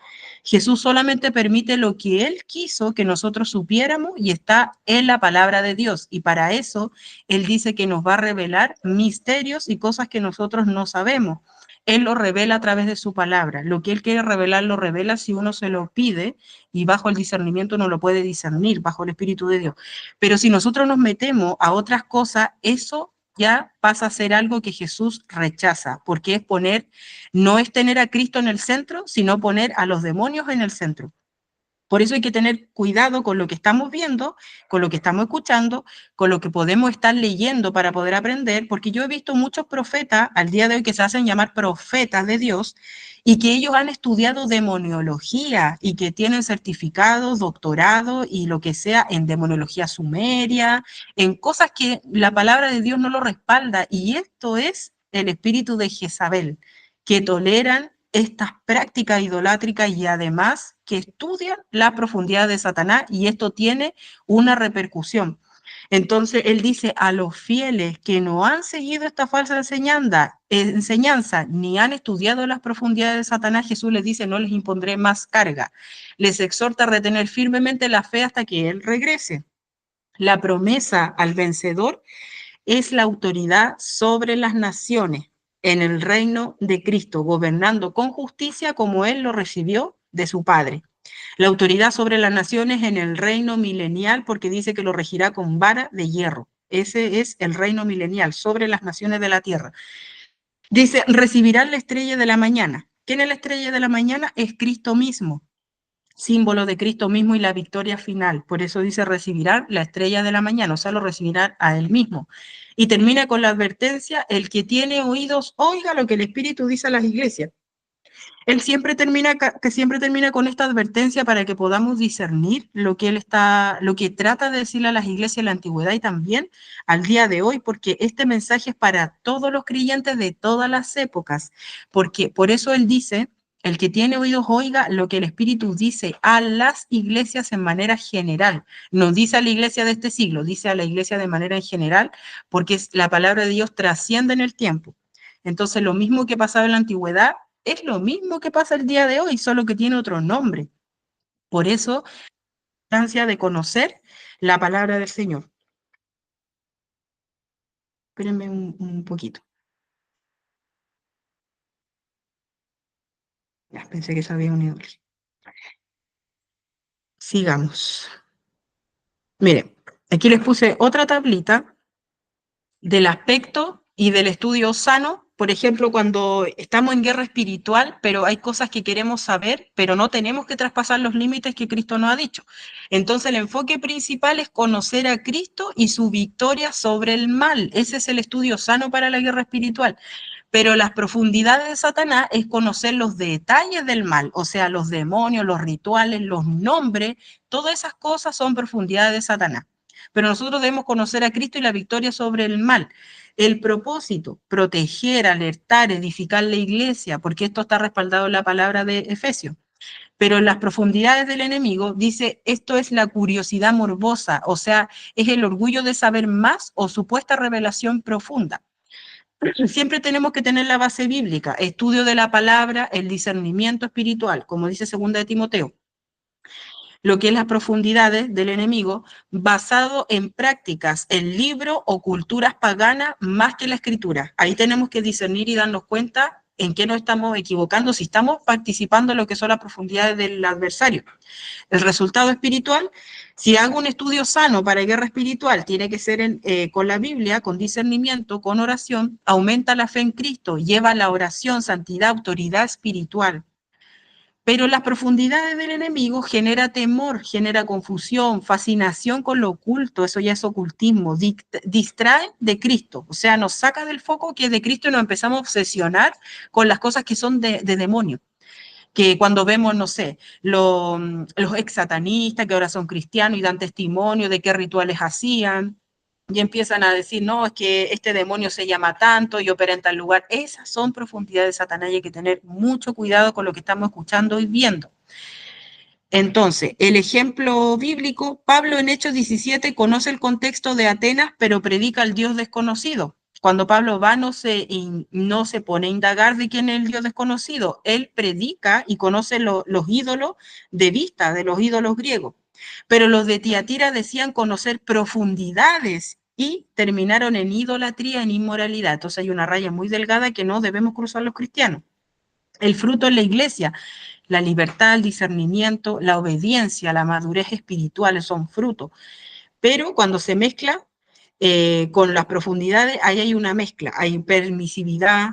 Jesús solamente permite lo que Él quiso que nosotros supiéramos y está en la palabra de Dios. Y para eso Él dice que nos va a revelar misterios y cosas que nosotros no sabemos. Él lo revela a través de su palabra. Lo que Él quiere revelar, lo revela si uno se lo pide y bajo el discernimiento uno lo puede discernir, bajo el Espíritu de Dios. Pero si nosotros nos metemos a otras cosas, eso ya pasa a ser algo que Jesús rechaza, porque es poner, no es tener a Cristo en el centro, sino poner a los demonios en el centro. Por eso hay que tener cuidado con lo que estamos viendo, con lo que estamos escuchando, con lo que podemos estar leyendo para poder aprender, porque yo he visto muchos profetas al día de hoy que se hacen llamar profetas de Dios y que ellos han estudiado demoniología y que tienen certificados, doctorados y lo que sea en demoniología sumeria, en cosas que la palabra de Dios no lo respalda. Y esto es el espíritu de Jezabel, que toleran estas prácticas idolátricas y además que estudian la profundidad de Satanás y esto tiene una repercusión. Entonces él dice a los fieles que no han seguido esta falsa enseñanza ni han estudiado las profundidades de Satanás, Jesús les dice no les impondré más carga. Les exhorta a retener firmemente la fe hasta que él regrese. La promesa al vencedor es la autoridad sobre las naciones en el reino de Cristo, gobernando con justicia como él lo recibió de su Padre. La autoridad sobre las naciones en el reino milenial, porque dice que lo regirá con vara de hierro. Ese es el reino milenial sobre las naciones de la tierra. Dice, recibirán la estrella de la mañana. ¿Quién es la estrella de la mañana? Es Cristo mismo, símbolo de Cristo mismo y la victoria final. Por eso dice, recibirán la estrella de la mañana, o sea, lo recibirán a él mismo. Y termina con la advertencia, el que tiene oídos, oiga lo que el Espíritu dice a las iglesias. Él siempre termina con esta advertencia para que podamos discernir lo que él está, lo que trata de decirle a las iglesias en la antigüedad y también al día de hoy, porque este mensaje es para todos los creyentes de todas las épocas, porque por eso él dice, el que tiene oídos oiga lo que el Espíritu dice a las iglesias en manera general. No dice a la iglesia de este siglo, dice a la iglesia de manera en general, porque la palabra de Dios trasciende en el tiempo. Entonces, lo mismo que pasaba en la antigüedad, es lo mismo que pasa el día de hoy, solo que tiene otro nombre. Por eso, la importancia de conocer la palabra del Señor. Espérenme un poquito. Ya, pensé que se había unido. Sigamos. Miren, aquí les puse otra tablita del aspecto y del estudio sano. Por ejemplo, cuando estamos en guerra espiritual, pero hay cosas que queremos saber, pero no tenemos que traspasar los límites que Cristo nos ha dicho. Entonces, el enfoque principal es conocer a Cristo y su victoria sobre el mal. Ese es el estudio sano para la guerra espiritual. Pero las profundidades de Satanás es conocer los detalles del mal, o sea, los demonios, los rituales, los nombres, todas esas cosas son profundidades de Satanás. Pero nosotros debemos conocer a Cristo y la victoria sobre el mal. El propósito, proteger, alertar, edificar la iglesia, porque esto está respaldado en la palabra de Efesios. Pero en las profundidades del enemigo dice, esto es la curiosidad morbosa, o sea, es el orgullo de saber más o supuesta revelación profunda. Siempre tenemos que tener la base bíblica, estudio de la palabra, el discernimiento espiritual, como dice segunda de Timoteo, lo que es las profundidades del enemigo, basado en prácticas, en libros o culturas paganas más que la escritura. Ahí tenemos que discernir y darnos cuenta en qué nos estamos equivocando, si estamos participando en lo que son las profundidades del adversario. El resultado espiritual, si hago un estudio sano para guerra espiritual, tiene que ser con la Biblia, con discernimiento, con oración, aumenta la fe en Cristo, lleva la oración, santidad, autoridad espiritual. Pero las profundidades del enemigo genera temor, genera confusión, fascinación con lo oculto, eso ya es ocultismo, distrae de Cristo, o sea, nos saca del foco que es de Cristo y nos empezamos a obsesionar con las cosas que son de demonio. Que cuando vemos, no sé, los ex satanistas que ahora son cristianos y dan testimonio de qué rituales hacían, y empiezan a decir, no, es que este demonio se llama tanto y opera en tal lugar. Esas son profundidades de Satanás y hay que tener mucho cuidado con lo que estamos escuchando y viendo. Entonces, el ejemplo bíblico, Pablo en Hechos 17 conoce el contexto de Atenas, pero predica al Dios desconocido. Cuando Pablo va, no se pone a indagar de quién es el Dios desconocido. Él predica y conoce los ídolos de vista, de los ídolos griegos. Pero los de Tiatira decían conocer profundidades y terminaron en idolatría, en inmoralidad. Entonces hay una raya muy delgada que no debemos cruzar los cristianos. El fruto en la iglesia, la libertad, el discernimiento, la obediencia, la madurez espiritual son frutos. Pero cuando se mezcla con las profundidades, ahí hay una mezcla, hay permisividad,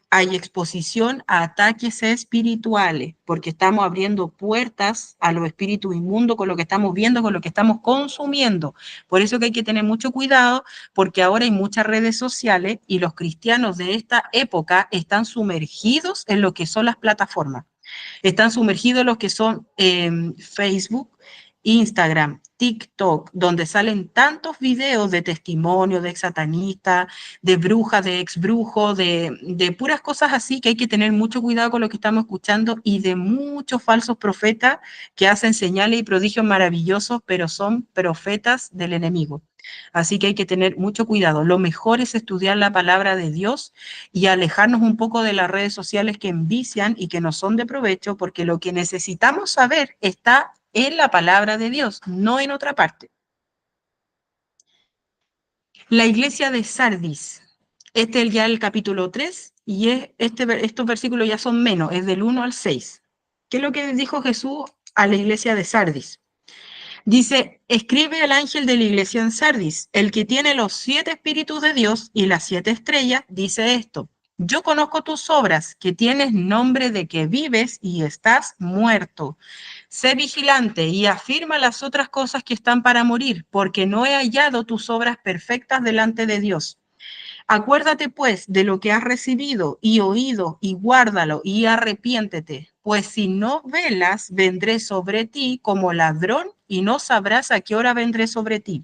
hay exposición a ataques espirituales, porque estamos abriendo puertas a los espíritus inmundos con lo que estamos viendo, con lo que estamos consumiendo. Por eso que hay que tener mucho cuidado, porque ahora hay muchas redes sociales y los cristianos de esta época están sumergidos en lo que son las plataformas. Están sumergidos en lo que son Facebook, Instagram, TikTok, donde salen tantos videos de testimonio, de ex satanista, de brujas, de ex brujos, de puras cosas así, que hay que tener mucho cuidado con lo que estamos escuchando, y de muchos falsos profetas que hacen señales y prodigios maravillosos, pero son profetas del enemigo. Así que hay que tener mucho cuidado. Lo mejor es estudiar la palabra de Dios y alejarnos un poco de las redes sociales que envician y que no son de provecho, porque lo que necesitamos saber está en la palabra de Dios, no en otra parte. La iglesia de Sardis. Este es ya el capítulo 3 y estos versículos ya son menos, es del 1 al 6. ¿Qué es lo que dijo Jesús a la iglesia de Sardis? Dice, escribe al ángel de la iglesia en Sardis, el que tiene los 7 espíritus de Dios y las 7 estrellas, dice esto. Yo conozco tus obras, que tienes nombre de que vives y estás muerto. Sé vigilante y afirma las otras cosas que están para morir, porque no he hallado tus obras perfectas delante de Dios. Acuérdate pues de lo que has recibido y oído y guárdalo y arrepiéntete, pues si no velas, vendré sobre ti como ladrón y no sabrás a qué hora vendré sobre ti.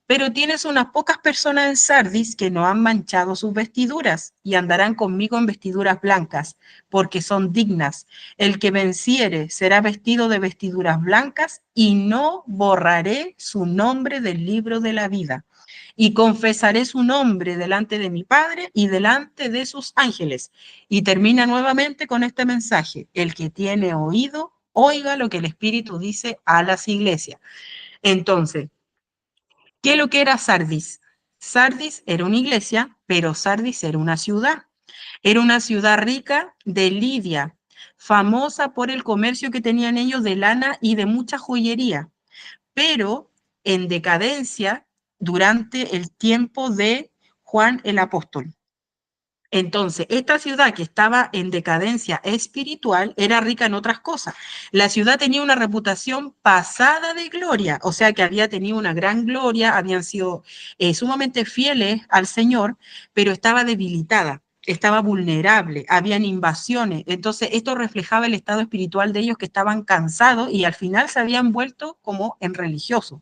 Pero tienes unas pocas personas en Sardis que no han manchado sus vestiduras y andarán conmigo en vestiduras blancas, porque son dignas. El que venciere será vestido de vestiduras blancas y no borraré su nombre del libro de la vida y confesaré su nombre delante de mi Padre y delante de sus ángeles. Y termina nuevamente con este mensaje: el que tiene oído, oiga lo que el Espíritu dice a las iglesias. Entonces, ¿qué es lo que era Sardis? Sardis era una iglesia, pero Sardis era una ciudad. Era una ciudad rica de Lidia, famosa por el comercio que tenían ellos de lana y de mucha joyería, pero en decadencia durante el tiempo de Juan el Apóstol. Entonces, esta ciudad que estaba en decadencia espiritual era rica en otras cosas. La ciudad tenía una reputación pasada de gloria, o sea que había tenido una gran gloria, habían sido sumamente fieles al Señor, pero estaba debilitada, estaba vulnerable, habían invasiones. Entonces, esto reflejaba el estado espiritual de ellos, que estaban cansados y al final se habían vuelto como en religiosos.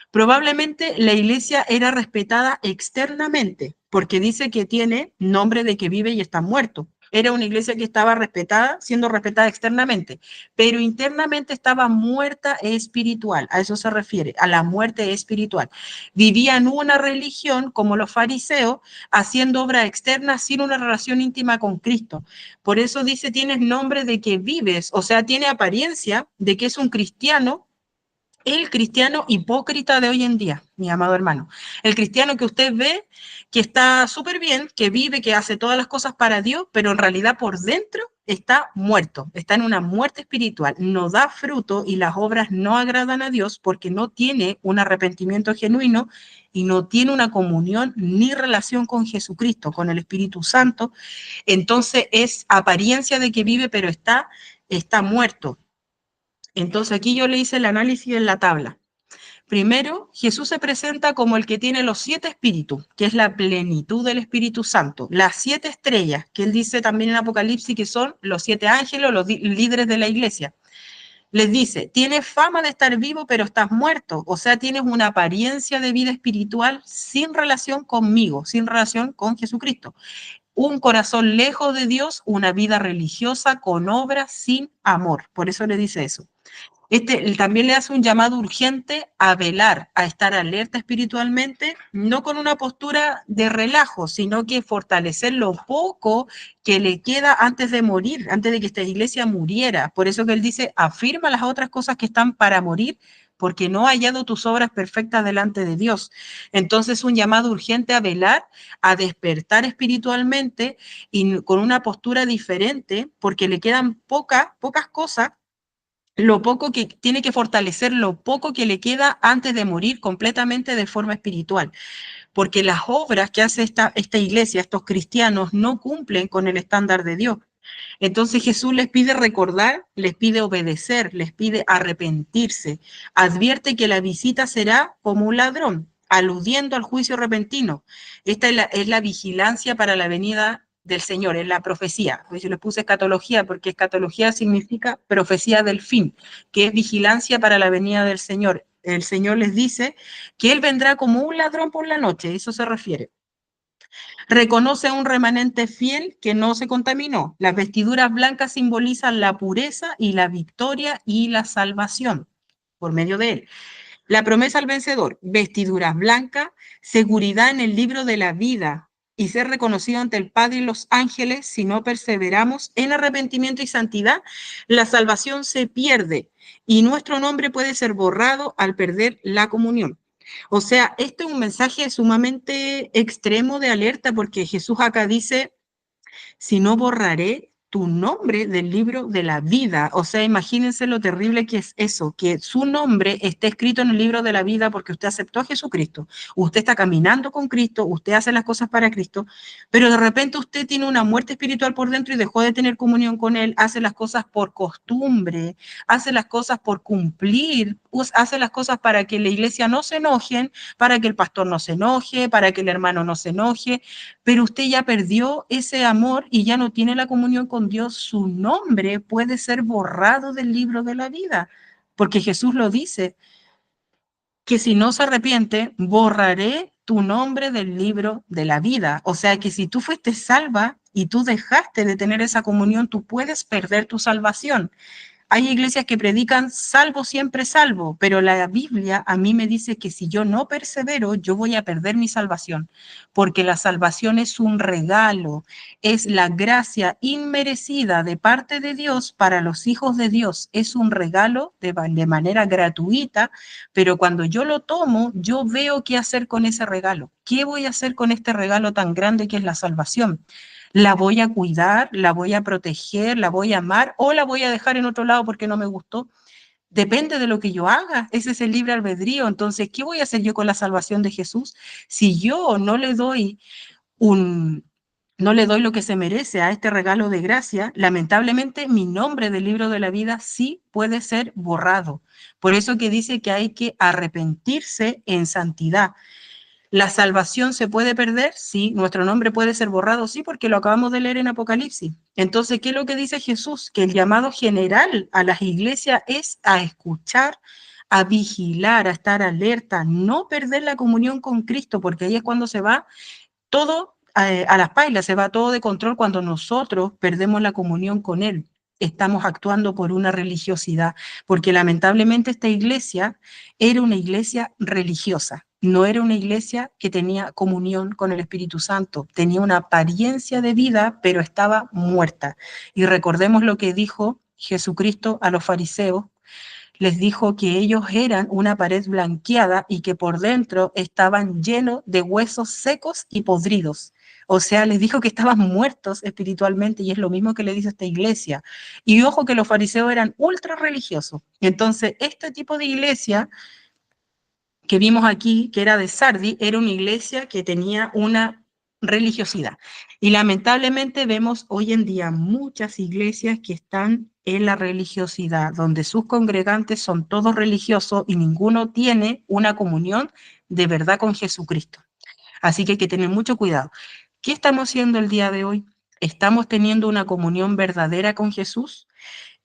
Probablemente la iglesia era respetada externamente, porque dice que tiene nombre de que vive y está muerto. Era una iglesia que estaba respetada, siendo respetada externamente, pero internamente estaba muerta espiritual. A eso se refiere, a la muerte espiritual. Vivían una religión como los fariseos, haciendo obra externa sin una relación íntima con Cristo. Por eso dice, tienes nombre de que vives, o sea, tiene apariencia de que es un cristiano, el cristiano hipócrita de hoy en día, mi amado hermano. El cristiano que usted ve que está súper bien, que vive, que hace todas las cosas para Dios, pero en realidad por dentro está muerto, está en una muerte espiritual, no da fruto y las obras no agradan a Dios porque no tiene un arrepentimiento genuino y no tiene una comunión ni relación con Jesucristo, con el Espíritu Santo. Entonces es apariencia de que vive, pero está muerto. Entonces aquí yo le hice el análisis en la tabla. Primero, Jesús se presenta como el que tiene los 7 espíritus, que es la plenitud del Espíritu Santo. Las 7 estrellas, que él dice también en Apocalipsis que son los 7 ángeles, los líderes de la iglesia. Les dice, tienes fama de estar vivo, pero estás muerto. O sea, tienes una apariencia de vida espiritual sin relación conmigo, sin relación con Jesucristo. Un corazón lejos de Dios, una vida religiosa con obras sin amor. Por eso le dice eso. También le hace un llamado urgente a velar, a estar alerta espiritualmente, no con una postura de relajo, sino que fortalecer lo poco que le queda antes de morir, antes de que esta iglesia muriera. Por eso que él dice, afirma las otras cosas que están para morir, porque no ha hallado tus obras perfectas delante de Dios. Entonces, un llamado urgente a velar, a despertar espiritualmente y con una postura diferente, porque le quedan pocas cosas, lo poco que tiene que fortalecer, lo poco que le queda antes de morir completamente de forma espiritual, porque las obras que hace esta iglesia, estos cristianos, no cumplen con el estándar de Dios. Entonces Jesús les pide recordar, les pide obedecer, les pide arrepentirse, advierte que la visita será como un ladrón, aludiendo al juicio repentino. Esta es la vigilancia para la venida del Señor, en la profecía. Pues yo le puse escatología porque escatología significa profecía del fin, que es vigilancia para la venida del Señor. El Señor les dice que Él vendrá como un ladrón por la noche, eso se refiere. Reconoce a un remanente fiel que no se contaminó. Las vestiduras blancas simbolizan la pureza y la victoria y la salvación por medio de Él. La promesa al vencedor, vestiduras blancas, seguridad en el libro de la vida y ser reconocido ante el Padre y los ángeles si no perseveramos en arrepentimiento y santidad, la salvación se pierde y nuestro nombre puede ser borrado al perder la comunión. O sea, este es un mensaje sumamente extremo de alerta porque Jesús acá dice, si no borraré tu nombre del libro de la vida. O sea, imagínense lo terrible que es eso, que su nombre esté escrito en el libro de la vida porque usted aceptó a Jesucristo, usted está caminando con Cristo, usted hace las cosas para Cristo, pero de repente usted tiene una muerte espiritual por dentro y dejó de tener comunión con Él, hace las cosas por costumbre, hace las cosas por cumplir, hace las cosas para que la iglesia no se enojen, para que el pastor no se enoje, para que el hermano no se enoje, pero usted ya perdió ese amor y ya no tiene la comunión con Dios, su nombre puede ser borrado del libro de la vida, porque Jesús lo dice, que si no se arrepiente, borraré tu nombre del libro de la vida. O sea que si tú fuiste salva y tú dejaste de tener esa comunión, tú puedes perder tu salvación. Hay iglesias que predican salvo siempre salvo, pero la Biblia a mí me dice que si yo no persevero, yo voy a perder mi salvación, porque la salvación es un regalo, es la gracia inmerecida de parte de Dios para los hijos de Dios, es un regalo de manera gratuita, pero cuando yo lo tomo, yo veo qué hacer con ese regalo, qué voy a hacer con este regalo tan grande que es la salvación. La voy a cuidar, la voy a proteger, la voy a amar o la voy a dejar en otro lado porque no me gustó. Depende de lo que yo haga, ese es el libre albedrío. Entonces, ¿qué voy a hacer yo con la salvación de Jesús? Si yo un, no le doy lo que se merece a este regalo de gracia, lamentablemente mi nombre del libro de la vida sí puede ser borrado. Por eso que dice que hay que arrepentirse en santidad. ¿La salvación se puede perder? Sí. ¿Nuestro nombre puede ser borrado? Sí, porque lo acabamos de leer en Apocalipsis. Entonces, ¿qué es lo que dice Jesús? Que el llamado general a las iglesias es a escuchar, a vigilar, a estar alerta, no perder la comunión con Cristo, porque ahí es cuando se va todo a las pailas, se va todo de control cuando nosotros perdemos la comunión con Él. Estamos actuando por una religiosidad, porque lamentablemente esta iglesia era una iglesia religiosa, no era una iglesia que tenía comunión con el Espíritu Santo, tenía una apariencia de vida, pero estaba muerta. Y recordemos lo que dijo Jesucristo a los fariseos, les dijo que ellos eran una pared blanqueada y que por dentro estaban llenos de huesos secos y podridos. O sea, les dijo que estaban muertos espiritualmente y es lo mismo que le dice esta iglesia. Y ojo que los fariseos eran ultra religiosos. Entonces, este tipo de iglesia que vimos aquí, que era de Sardi, era una iglesia que tenía una religiosidad. Y lamentablemente vemos hoy en día muchas iglesias que están en la religiosidad, donde sus congregantes son todos religiosos y ninguno tiene una comunión de verdad con Jesucristo. Así que hay que tener mucho cuidado. ¿Qué estamos haciendo el día de hoy? ¿Estamos teniendo una comunión verdadera con Jesús?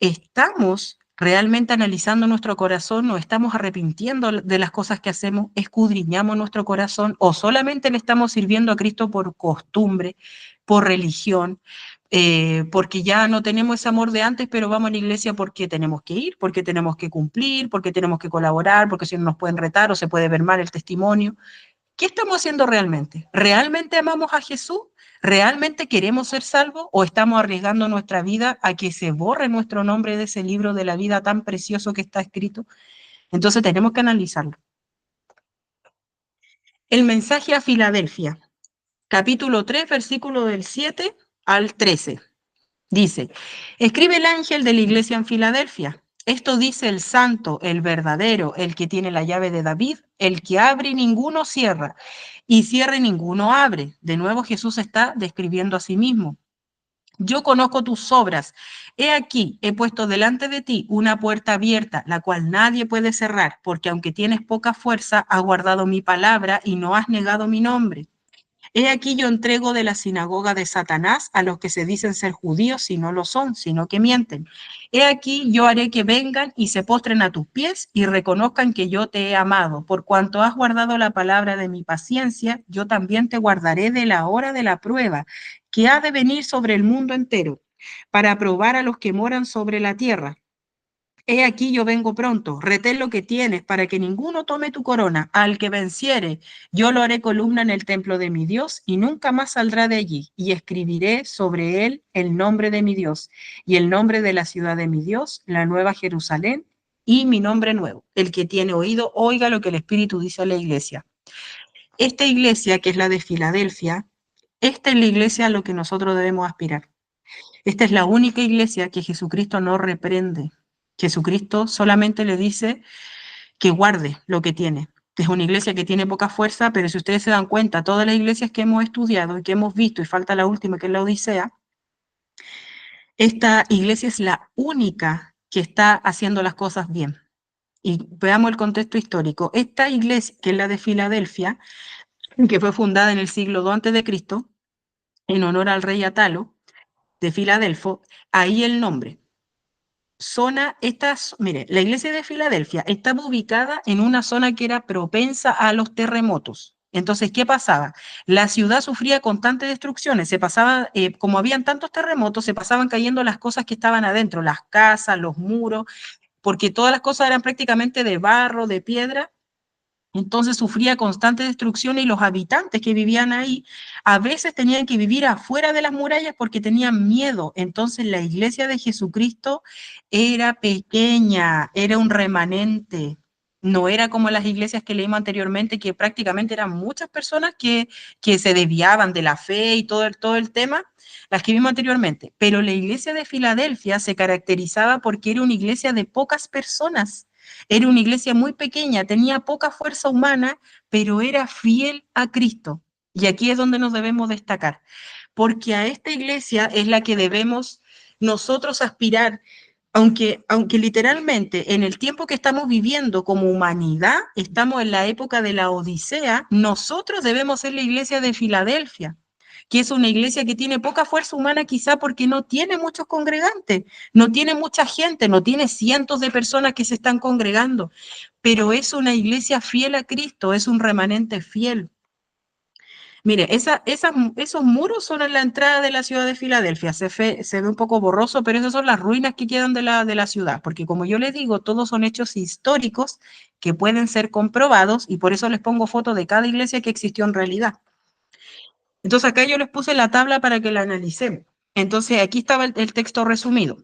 ¿Estamos realmente analizando nuestro corazón? ¿Nos estamos arrepintiendo de las cosas que hacemos? ¿Escudriñamos nuestro corazón? ¿O solamente le estamos sirviendo a Cristo por costumbre, por religión? Porque ya no tenemos ese amor de antes, pero vamos a la iglesia porque tenemos que ir, porque tenemos que cumplir, porque tenemos que colaborar, porque si no nos pueden retar o se puede ver mal el testimonio. ¿Qué estamos haciendo realmente? ¿Realmente amamos a Jesús? ¿Realmente queremos ser salvos o estamos arriesgando nuestra vida a que se borre nuestro nombre de ese libro de la vida tan precioso que está escrito? Entonces tenemos que analizarlo. El mensaje a Filadelfia, capítulo 3, versículo del 7 al 13. Dice, escribe el ángel de la iglesia en Filadelfia. Esto dice el santo, el verdadero, el que tiene la llave de David, el que abre y ninguno cierra, y cierra y ninguno abre. De nuevo Jesús está describiendo a sí mismo. Yo conozco tus obras. He aquí, he puesto delante de ti una puerta abierta, la cual nadie puede cerrar, porque aunque tienes poca fuerza, has guardado mi palabra y no has negado mi nombre. He aquí yo entrego de la sinagoga de Satanás a los que se dicen ser judíos y no lo son, sino que mienten. He aquí yo haré que vengan y se postren a tus pies y reconozcan que yo te he amado. Por cuanto has guardado la palabra de mi paciencia, yo también te guardaré de la hora de la prueba, que ha de venir sobre el mundo entero, para probar a los que moran sobre la tierra. He aquí yo vengo pronto, retén lo que tienes para que ninguno tome tu corona. Al que venciere, yo lo haré columna en el templo de mi Dios y nunca más saldrá de allí. Y escribiré sobre él el nombre de mi Dios y el nombre de la ciudad de mi Dios, la nueva Jerusalén y mi nombre nuevo. El que tiene oído, oiga lo que el Espíritu dice a la iglesia. Esta iglesia, que es la de Filadelfia, esta es la iglesia a lo que nosotros debemos aspirar. Esta es la única iglesia que Jesucristo no reprende. Jesucristo solamente le dice que guarde lo que tiene. Es una iglesia que tiene poca fuerza, pero si ustedes se dan cuenta, todas las iglesias que hemos estudiado y que hemos visto, y falta la última que es la Odisea, esta iglesia es la única que está haciendo las cosas bien. Y veamos el contexto histórico. Esta iglesia, que es la de Filadelfia, que fue fundada en el siglo II antes de Cristo, en honor al rey Atalo de Filadelfo, ahí el nombre. Mire, la iglesia de Filadelfia estaba ubicada en una zona que era propensa a los terremotos. Entonces, ¿qué pasaba? La ciudad sufría constantes destrucciones, como habían tantos terremotos, se pasaban cayendo las cosas que estaban adentro, las casas, los muros, porque todas las cosas eran prácticamente de barro, de piedra, entonces sufría constante destrucción y los habitantes que vivían ahí a veces tenían que vivir afuera de las murallas porque tenían miedo. Entonces la iglesia de Jesucristo era pequeña, era un remanente. No era como las iglesias que leímos anteriormente, que prácticamente eran muchas personas que se desviaban de la fe y todo el tema, las que vimos anteriormente. Pero la iglesia de Filadelfia se caracterizaba porque era una iglesia de pocas personas. Era una iglesia muy pequeña, tenía poca fuerza humana, pero era fiel a Cristo. Y aquí es donde nos debemos destacar, porque a esta iglesia es la que debemos nosotros aspirar, aunque literalmente en el tiempo que estamos viviendo como humanidad, estamos en la época de la Odisea, nosotros debemos ser la iglesia de Filadelfia, que es una iglesia que tiene poca fuerza humana quizá porque no tiene muchos congregantes, no tiene mucha gente, no tiene cientos de personas que se están congregando, pero es una iglesia fiel a Cristo, es un remanente fiel. Mire, esos muros son en la entrada de la ciudad de Filadelfia. Se ve un poco borroso, pero esas son las ruinas que quedan de la ciudad, porque como yo les digo, todos son hechos históricos que pueden ser comprobados y por eso les pongo fotos de cada iglesia que existió en realidad. Entonces acá yo les puse la tabla para que la analicemos. Entonces aquí estaba el texto resumido.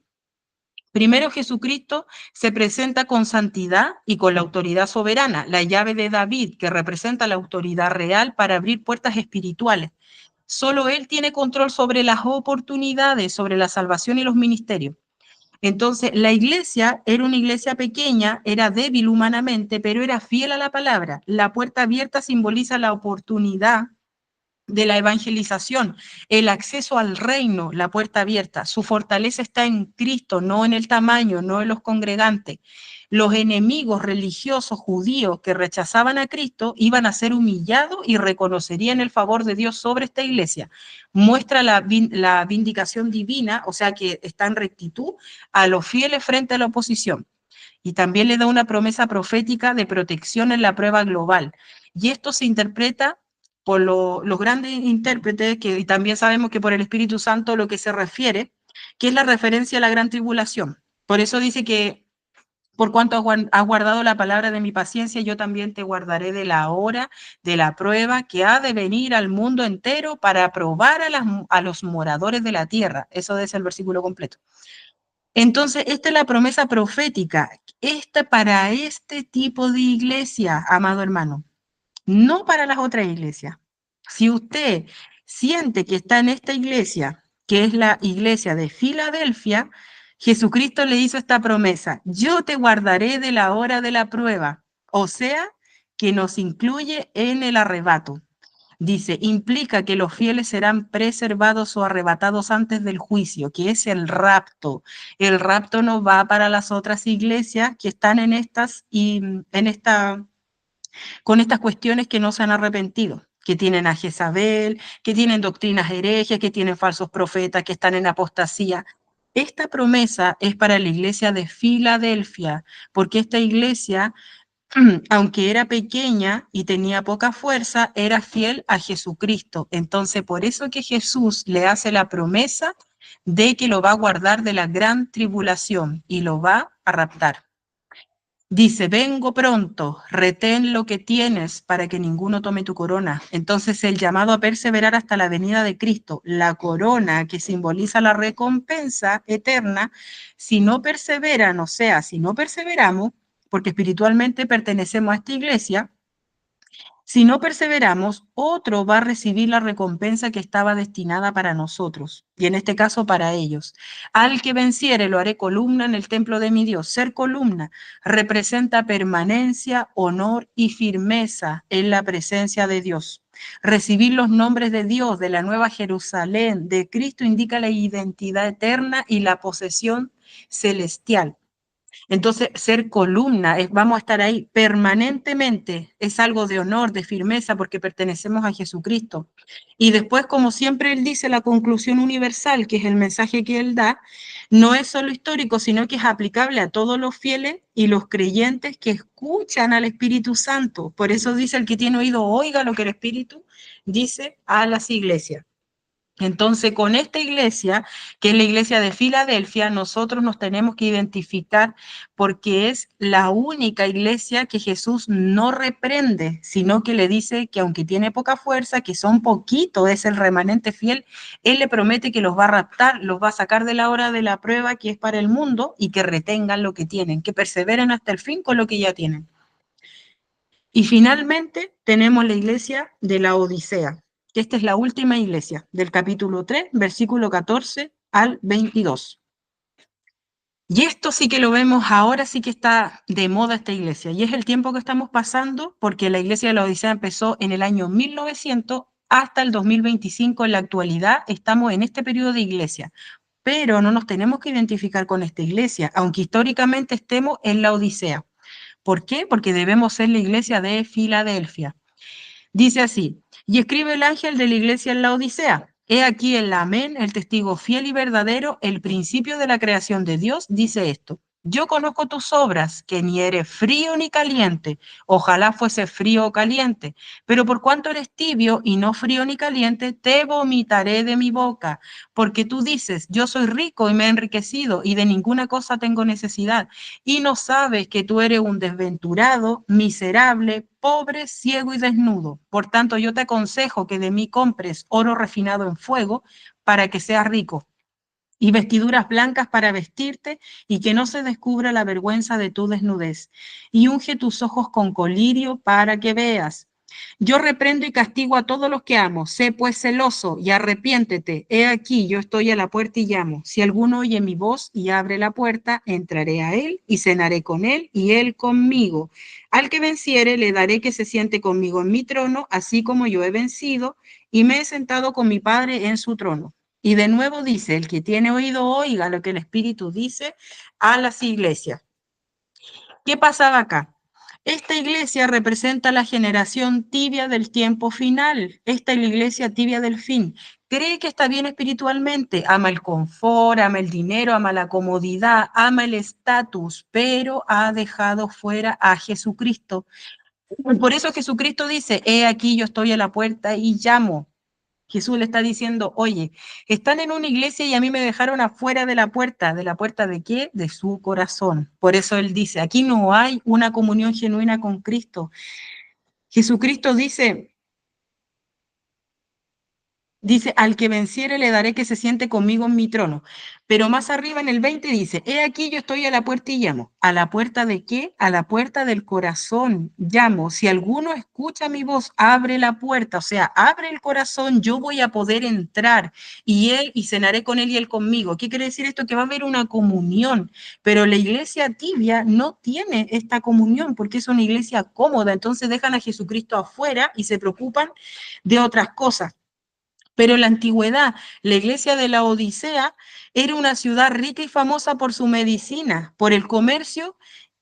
Primero, Jesucristo se presenta con santidad y con la autoridad soberana, la llave de David, que representa la autoridad real para abrir puertas espirituales. Solo Él tiene control sobre las oportunidades, sobre la salvación y los ministerios. Entonces, la iglesia era una iglesia pequeña, era débil humanamente, pero era fiel a la palabra. La puerta abierta simboliza la oportunidad de la evangelización, el acceso al reino, la puerta abierta. Su fortaleza está en Cristo, no en el tamaño, no en los congregantes. Los enemigos religiosos judíos que rechazaban a Cristo iban a ser humillados y reconocerían el favor de Dios sobre esta iglesia. Muestra la vindicación divina, o sea que está en rectitud, a los fieles frente a la oposición. Y también le da una promesa profética de protección en la prueba global. Y esto se interpreta por los grandes intérpretes, que y también sabemos que por el Espíritu Santo lo que se refiere, que es la referencia a la gran tribulación. Por eso dice que por cuanto has guardado la palabra de mi paciencia, yo también te guardaré de la hora de la prueba que ha de venir al mundo entero para probar a los moradores de la tierra. Eso es el versículo completo. Entonces, esta es la promesa profética. Para este tipo de iglesia, amado hermano, no para las otras iglesias. Si usted siente que está en esta iglesia, que es la iglesia de Filadelfia, Jesucristo le hizo esta promesa: yo te guardaré de la hora de la prueba, o sea, que nos incluye en el arrebato. Dice, implica que los fieles serán preservados o arrebatados antes del juicio, que es el rapto. El rapto no va para las otras iglesias que están con estas cuestiones que no se han arrepentido, que tienen a Jezabel, que tienen doctrinas herejes, que tienen falsos profetas, que están en apostasía. Esta promesa es para la iglesia de Filadelfia, porque esta iglesia, aunque era pequeña y tenía poca fuerza, era fiel a Jesucristo. Entonces, por eso que Jesús le hace la promesa de que lo va a guardar de la gran tribulación y lo va a raptar. Dice, vengo pronto, retén lo que tienes para que ninguno tome tu corona. Entonces el llamado a perseverar hasta la venida de Cristo, la corona que simboliza la recompensa eterna, si no perseveran, o sea, si no perseveramos, porque espiritualmente pertenecemos a esta iglesia, si no perseveramos, otro va a recibir la recompensa que estaba destinada para nosotros, y en este caso para ellos. Al que venciere lo haré columna en el templo de mi Dios. Ser columna representa permanencia, honor y firmeza en la presencia de Dios. Recibir los nombres de Dios, de la Nueva Jerusalén, de Cristo, indica la identidad eterna y la posesión celestial. Entonces, ser columna, vamos a estar ahí permanentemente, es algo de honor, de firmeza, porque pertenecemos a Jesucristo. Y después, como siempre él dice, la conclusión universal, que es el mensaje que él da, no es solo histórico, sino que es aplicable a todos los fieles y los creyentes que escuchan al Espíritu Santo. Por eso dice, el que tiene oído, oiga lo que el Espíritu dice a las iglesias. Entonces, con esta iglesia, que es la iglesia de Filadelfia, nosotros nos tenemos que identificar porque es la única iglesia que Jesús no reprende, sino que le dice que aunque tiene poca fuerza, que son poquitos, es el remanente fiel, Él le promete que los va a raptar, los va a sacar de la hora de la prueba que es para el mundo y que retengan lo que tienen, que perseveren hasta el fin con lo que ya tienen. Y finalmente tenemos la iglesia de la Odisea, que esta es la última iglesia, del capítulo 3, versículo 14 al 22. Y esto sí que lo vemos ahora, sí que está de moda esta iglesia. Y es el tiempo que estamos pasando, porque la iglesia de la Odisea empezó en el año 1900 hasta el 2025. En la actualidad estamos en este periodo de iglesia. Pero no nos tenemos que identificar con esta iglesia, aunque históricamente estemos en la Odisea. ¿Por qué? Porque debemos ser la iglesia de Filadelfia. Dice así, y escribe el ángel de la iglesia en la Odisea. He aquí el amén, el testigo fiel y verdadero, el principio de la creación de Dios, dice esto. Yo conozco tus obras, que ni eres frío ni caliente. Ojalá fuese frío o caliente. Pero por cuanto eres tibio y no frío ni caliente, te vomitaré de mi boca. Porque tú dices, yo soy rico y me he enriquecido y de ninguna cosa tengo necesidad. Y no sabes que tú eres un desventurado, miserable, pobre, ciego y desnudo. Por tanto, yo te aconsejo que de mí compres oro refinado en fuego para que seas rico y vestiduras blancas para vestirte y que no se descubra la vergüenza de tu desnudez. Y unge tus ojos con colirio para que veas. Yo reprendo y castigo a todos los que amo. Sé pues celoso y arrepiéntete. He aquí, yo estoy a la puerta y llamo. Si alguno oye mi voz y abre la puerta, entraré a él y cenaré con él y él conmigo. Al que venciere, le daré que se siente conmigo en mi trono, así como yo he vencido y me he sentado con mi Padre en su trono. Y de nuevo dice, el que tiene oído, oiga lo que el Espíritu dice a las iglesias. ¿Qué pasaba acá? Esta iglesia representa la generación tibia del tiempo final. Esta es la iglesia tibia del fin. Cree que está bien espiritualmente, ama el confort, ama el dinero, ama la comodidad, ama el estatus, pero ha dejado fuera a Jesucristo. Por eso Jesucristo dice, he aquí yo estoy a la puerta y llamo. Jesús le está diciendo, oye, están en una iglesia y a mí me dejaron afuera de la puerta de qué? De su corazón. Por eso él dice, aquí no hay una comunión genuina con Cristo. Jesucristo dice, al que venciere le daré que se siente conmigo en mi trono. Pero más arriba en el 20 dice, he aquí yo estoy a la puerta y llamo. ¿A la puerta de qué? A la puerta del corazón llamo. Si alguno escucha mi voz, abre la puerta, o sea, abre el corazón, yo voy a poder entrar y cenaré con él y él conmigo. ¿Qué quiere decir esto? Que va a haber una comunión, pero la iglesia tibia no tiene esta comunión porque es una iglesia cómoda, entonces dejan a Jesucristo afuera y se preocupan de otras cosas. Pero en la antigüedad, la iglesia de la Odisea era una ciudad rica y famosa por su medicina, por el comercio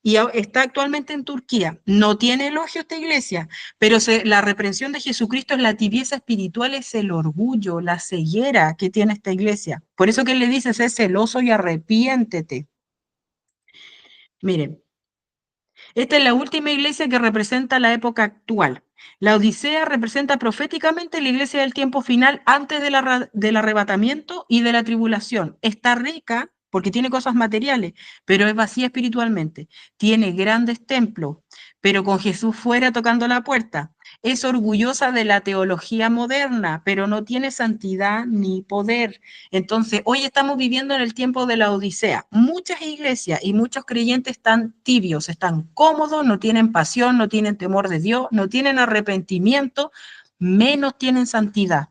y está actualmente en Turquía. No tiene elogio esta iglesia, pero la reprensión de Jesucristo es la tibieza espiritual, es el orgullo, la ceguera que tiene esta iglesia. Por eso que le dice, sé celoso y arrepiéntete. Miren, esta es la última iglesia que representa la época actual. La Odisea representa proféticamente la iglesia del tiempo final antes del arrebatamiento y de la tribulación. Está rica porque tiene cosas materiales, pero es vacía espiritualmente. Tiene grandes templos, pero con Jesús fuera tocando la puerta. Es orgullosa de la teología moderna, pero no tiene santidad ni poder. Entonces, hoy estamos viviendo en el tiempo de la Odisea. Muchas iglesias y muchos creyentes están tibios, están cómodos, no tienen pasión, no tienen temor de Dios, no tienen arrepentimiento, menos tienen santidad.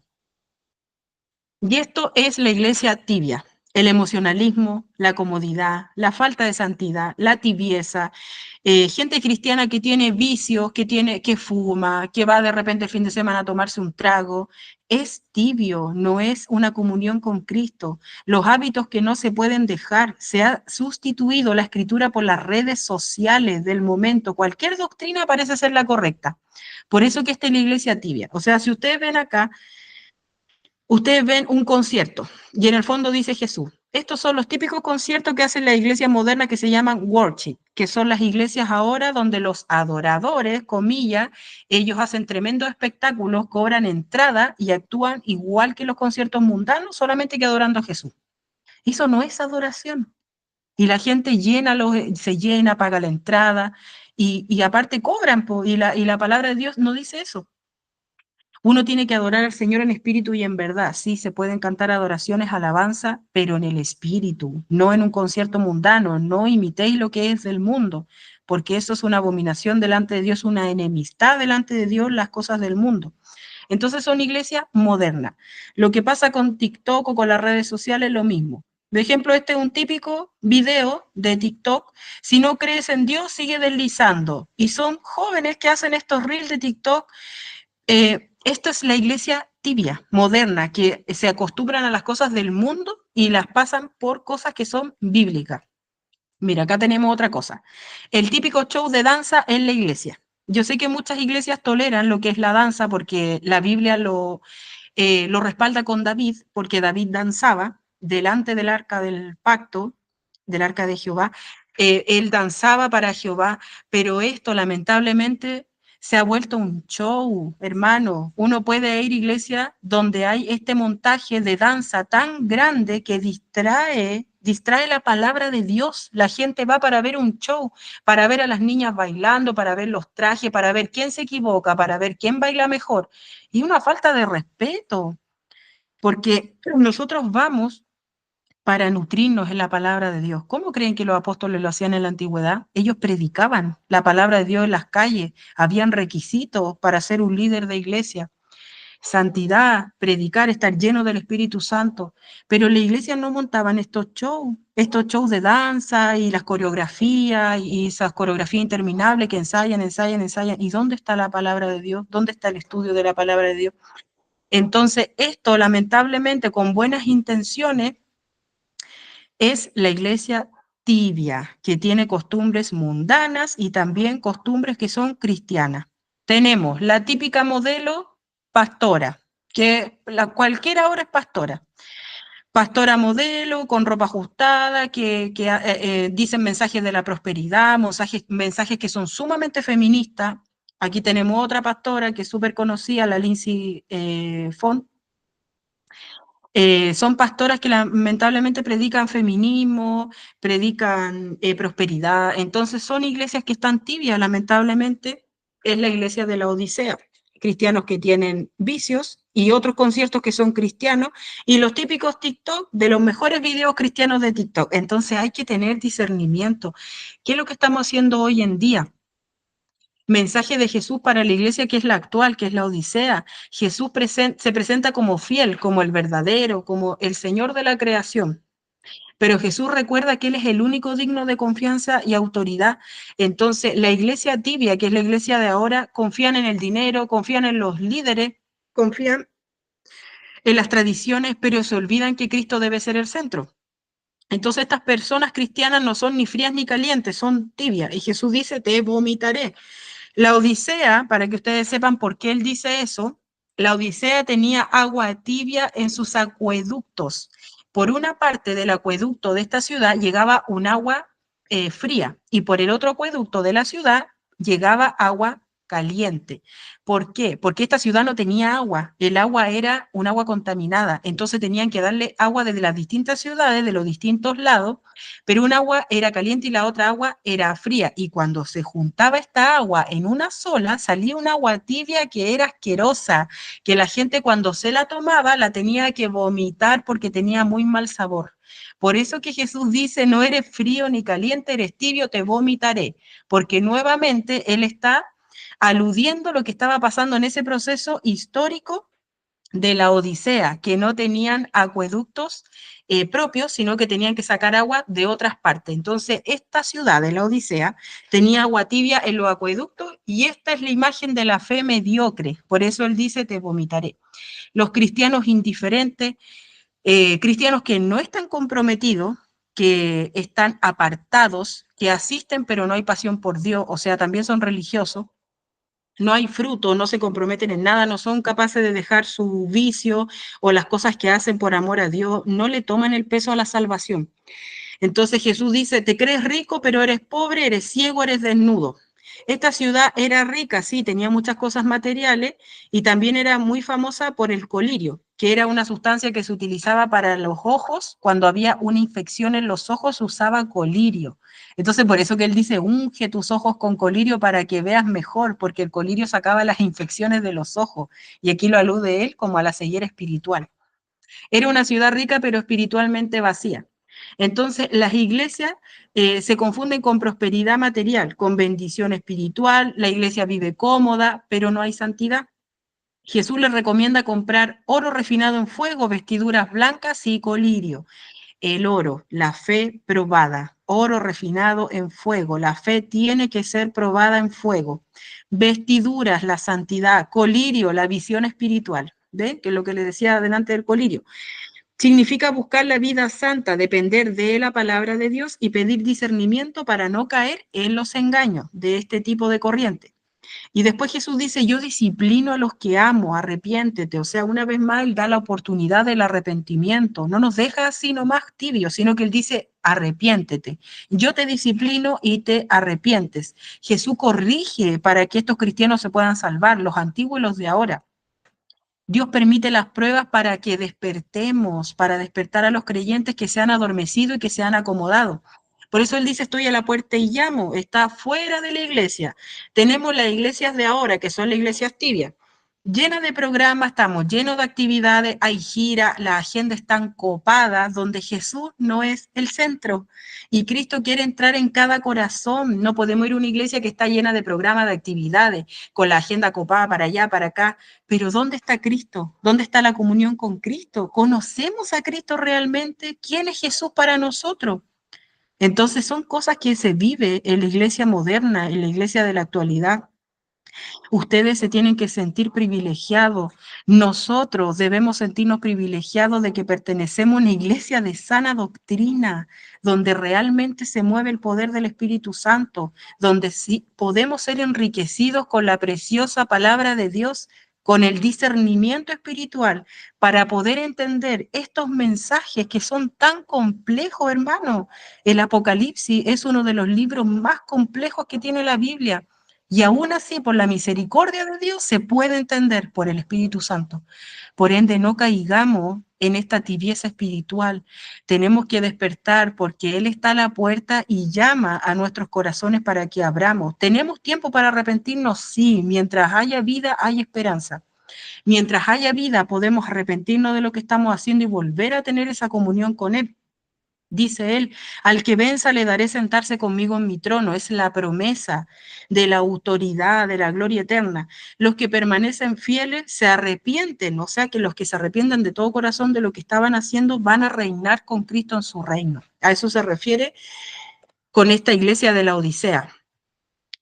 Y esto es la iglesia tibia. El emocionalismo, la comodidad, la falta de santidad, la tibieza, gente cristiana que tiene vicios, que fuma, que va de repente el fin de semana a tomarse un trago, es tibio, no es una comunión con Cristo. Los hábitos que no se pueden dejar, se ha sustituido la escritura por las redes sociales del momento. Cualquier doctrina parece ser la correcta. Por eso que esta es la iglesia tibia. O sea, si ustedes ven acá, ustedes ven un concierto y en el fondo dice Jesús. Estos son los típicos conciertos que hacen las iglesias modernas que se llaman worship, que son las iglesias ahora donde los adoradores, comillas, ellos hacen tremendos espectáculos, cobran entrada y actúan igual que los conciertos mundanos, solamente que adorando a Jesús. Eso no es adoración. Y la gente se llena, paga la entrada y aparte cobran, y la palabra de Dios no dice eso. Uno tiene que adorar al Señor en espíritu y en verdad. Sí, se pueden cantar adoraciones, alabanza, pero en el espíritu, no en un concierto mundano. No imitéis lo que es del mundo, porque eso es una abominación delante de Dios, una enemistad delante de Dios, las cosas del mundo. Entonces son iglesias modernas. Lo que pasa con TikTok o con las redes sociales es lo mismo. Por ejemplo, este es un típico video de TikTok. Si no crees en Dios, sigue deslizando. Y son jóvenes que hacen estos reels de TikTok. Esta es la iglesia tibia, moderna, que se acostumbran a las cosas del mundo y las pasan por cosas que son bíblicas. Mira, acá tenemos otra cosa. El típico show de danza en la iglesia. Yo sé que muchas iglesias toleran lo que es la danza porque la Biblia lo respalda con David, porque David danzaba delante del arca del pacto, del arca de Jehová. Él danzaba para Jehová, pero esto lamentablemente se ha vuelto un show, hermano. Uno puede ir a iglesia donde hay este montaje de danza tan grande que distrae la palabra de Dios. La gente va para ver un show, para ver a las niñas bailando, para ver los trajes, para ver quién se equivoca, para ver quién baila mejor. Y una falta de respeto, porque nosotros vamos para nutrirnos en la palabra de Dios. ¿Cómo creen que los apóstoles lo hacían en la antigüedad? Ellos predicaban la palabra de Dios en las calles, habían requisitos para ser un líder de iglesia. Santidad, predicar, estar lleno del Espíritu Santo, pero la iglesia no montaban estos shows de danza y las coreografías y esas coreografías interminables que ensayan, ensayan, ensayan. ¿Y dónde está la palabra de Dios? ¿Dónde está el estudio de la palabra de Dios? Entonces, esto lamentablemente con buenas intenciones es la iglesia tibia, que tiene costumbres mundanas y también costumbres que son cristianas. Tenemos la típica modelo pastora, que cualquiera ahora es pastora. Pastora modelo, con ropa ajustada, que dicen mensajes de la prosperidad, mensajes que son sumamente feministas. Aquí tenemos otra pastora que es súper conocida, la Lindsay Font. Son pastoras que lamentablemente predican feminismo, predican prosperidad. Entonces son iglesias que están tibias, lamentablemente. Es la iglesia de la Odisea. Cristianos que tienen vicios y otros conciertos que son cristianos y los típicos TikTok de los mejores videos cristianos de TikTok. Entonces hay que tener discernimiento. ¿Qué es lo que estamos haciendo hoy en día? Mensaje de Jesús para la iglesia que es la actual, que es la Odisea. Jesús se presenta como fiel, como el verdadero, como el Señor de la creación. Pero Jesús recuerda que Él es el único digno de confianza y autoridad. Entonces, la iglesia tibia, que es la iglesia de ahora, confían en el dinero, confían en los líderes, confían en las tradiciones, pero se olvidan que Cristo debe ser el centro. Entonces estas personas cristianas no son ni frías ni calientes, son tibias. Y Jesús dice, te vomitaré. La Odisea, para que ustedes sepan por qué él dice eso, la Odisea tenía agua tibia en sus acueductos. Por una parte del acueducto de esta ciudad llegaba un agua fría y por el otro acueducto de la ciudad llegaba agua caliente. ¿Por qué? Porque esta ciudad no tenía agua, el agua era un agua contaminada, entonces tenían que darle agua desde las distintas ciudades, de los distintos lados, pero un agua era caliente y la otra agua era fría, y cuando se juntaba esta agua en una sola, salía un agua tibia que era asquerosa, que la gente cuando se la tomaba la tenía que vomitar porque tenía muy mal sabor. Por eso que Jesús dice, no eres frío ni caliente, eres tibio, te vomitaré, porque nuevamente Él está aludiendo lo que estaba pasando en ese proceso histórico de la Odisea, que no tenían acueductos propios, sino que tenían que sacar agua de otras partes. Entonces, esta ciudad de la Odisea tenía agua tibia en los acueductos y esta es la imagen de la fe mediocre. Por eso él dice, te vomitaré. Los cristianos indiferentes, cristianos que no están comprometidos, que están apartados, que asisten pero no hay pasión por Dios, o sea, también son religiosos, no hay fruto, no se comprometen en nada, no son capaces de dejar su vicio o las cosas que hacen por amor a Dios, no le toman el peso a la salvación. Entonces Jesús dice, te crees rico, pero eres pobre, eres ciego, eres desnudo. Esta ciudad era rica, sí, tenía muchas cosas materiales y también era muy famosa por el colirio, que era una sustancia que se utilizaba para los ojos. Cuando había una infección en los ojos, se usaba colirio. Entonces, por eso que él dice, unge tus ojos con colirio para que veas mejor, porque el colirio sacaba las infecciones de los ojos. Y aquí lo alude él como a la ceguera espiritual. Era una ciudad rica, pero espiritualmente vacía. Entonces, las iglesias se confunden con prosperidad material, con bendición espiritual. La iglesia vive cómoda, pero no hay santidad. Jesús les recomienda comprar oro refinado en fuego, vestiduras blancas y colirio. El oro, la fe probada, oro refinado en fuego. La fe tiene que ser probada en fuego. Vestiduras, la santidad. Colirio, la visión espiritual. ¿Ven? Que es lo que le decía delante del colirio. Significa buscar la vida santa, depender de la palabra de Dios y pedir discernimiento para no caer en los engaños de este tipo de corriente. Y después Jesús dice, yo disciplino a los que amo, arrepiéntete. O sea, una vez más, Él da la oportunidad del arrepentimiento. No nos deja así nomás tibios, sino que Él dice, arrepiéntete. Yo te disciplino y te arrepientes. Jesús corrige para que estos cristianos se puedan salvar, los antiguos y los de ahora. Dios permite las pruebas para que despertemos, para despertar a los creyentes que se han adormecido y que se han acomodado. Por eso Él dice, estoy a la puerta y llamo, está fuera de la iglesia. Tenemos las iglesias de ahora, que son las iglesias tibias, llenas de programas, estamos llenos de actividades, hay gira, la agenda está copada, donde Jesús no es el centro. Y Cristo quiere entrar en cada corazón. No podemos ir a una iglesia que está llena de programas, de actividades, con la agenda copada para allá, para acá. Pero ¿dónde está Cristo? ¿Dónde está la comunión con Cristo? ¿Conocemos a Cristo realmente? ¿Quién es Jesús para nosotros? Entonces son cosas que se vive en la iglesia moderna, en la iglesia de la actualidad. Ustedes se tienen que sentir privilegiados. Nosotros debemos sentirnos privilegiados de que pertenecemos a una iglesia de sana doctrina, donde realmente se mueve el poder del Espíritu Santo, donde sí podemos ser enriquecidos con la preciosa palabra de Dios, con el discernimiento espiritual, para poder entender estos mensajes que son tan complejos, hermano. El Apocalipsis es uno de los libros más complejos que tiene la Biblia. Y aún así, por la misericordia de Dios, se puede entender por el Espíritu Santo. Por ende, no caigamos en esta tibieza espiritual. Tenemos que despertar porque Él está a la puerta y llama a nuestros corazones para que abramos. ¿Tenemos tiempo para arrepentirnos? Sí. Mientras haya vida, hay esperanza. Mientras haya vida, podemos arrepentirnos de lo que estamos haciendo y volver a tener esa comunión con Él. Dice él, al que venza le daré sentarse conmigo en mi trono. Es la promesa de la autoridad, de la gloria eterna. Los que permanecen fieles se arrepienten, o sea que los que se arrepienten de todo corazón de lo que estaban haciendo van a reinar con Cristo en su reino. A eso se refiere con esta iglesia de la Odisea,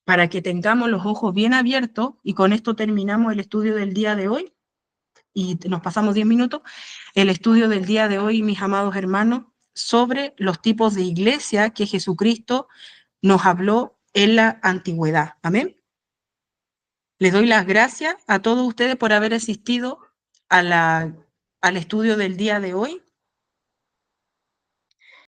para que tengamos los ojos bien abiertos, y con esto terminamos el estudio del día de hoy, y nos pasamos 10 minutos. El estudio del día de hoy, mis amados hermanos, sobre los tipos de iglesia que Jesucristo nos habló en la antigüedad. Amén. Les doy las gracias a todos ustedes por haber asistido al estudio del día de hoy.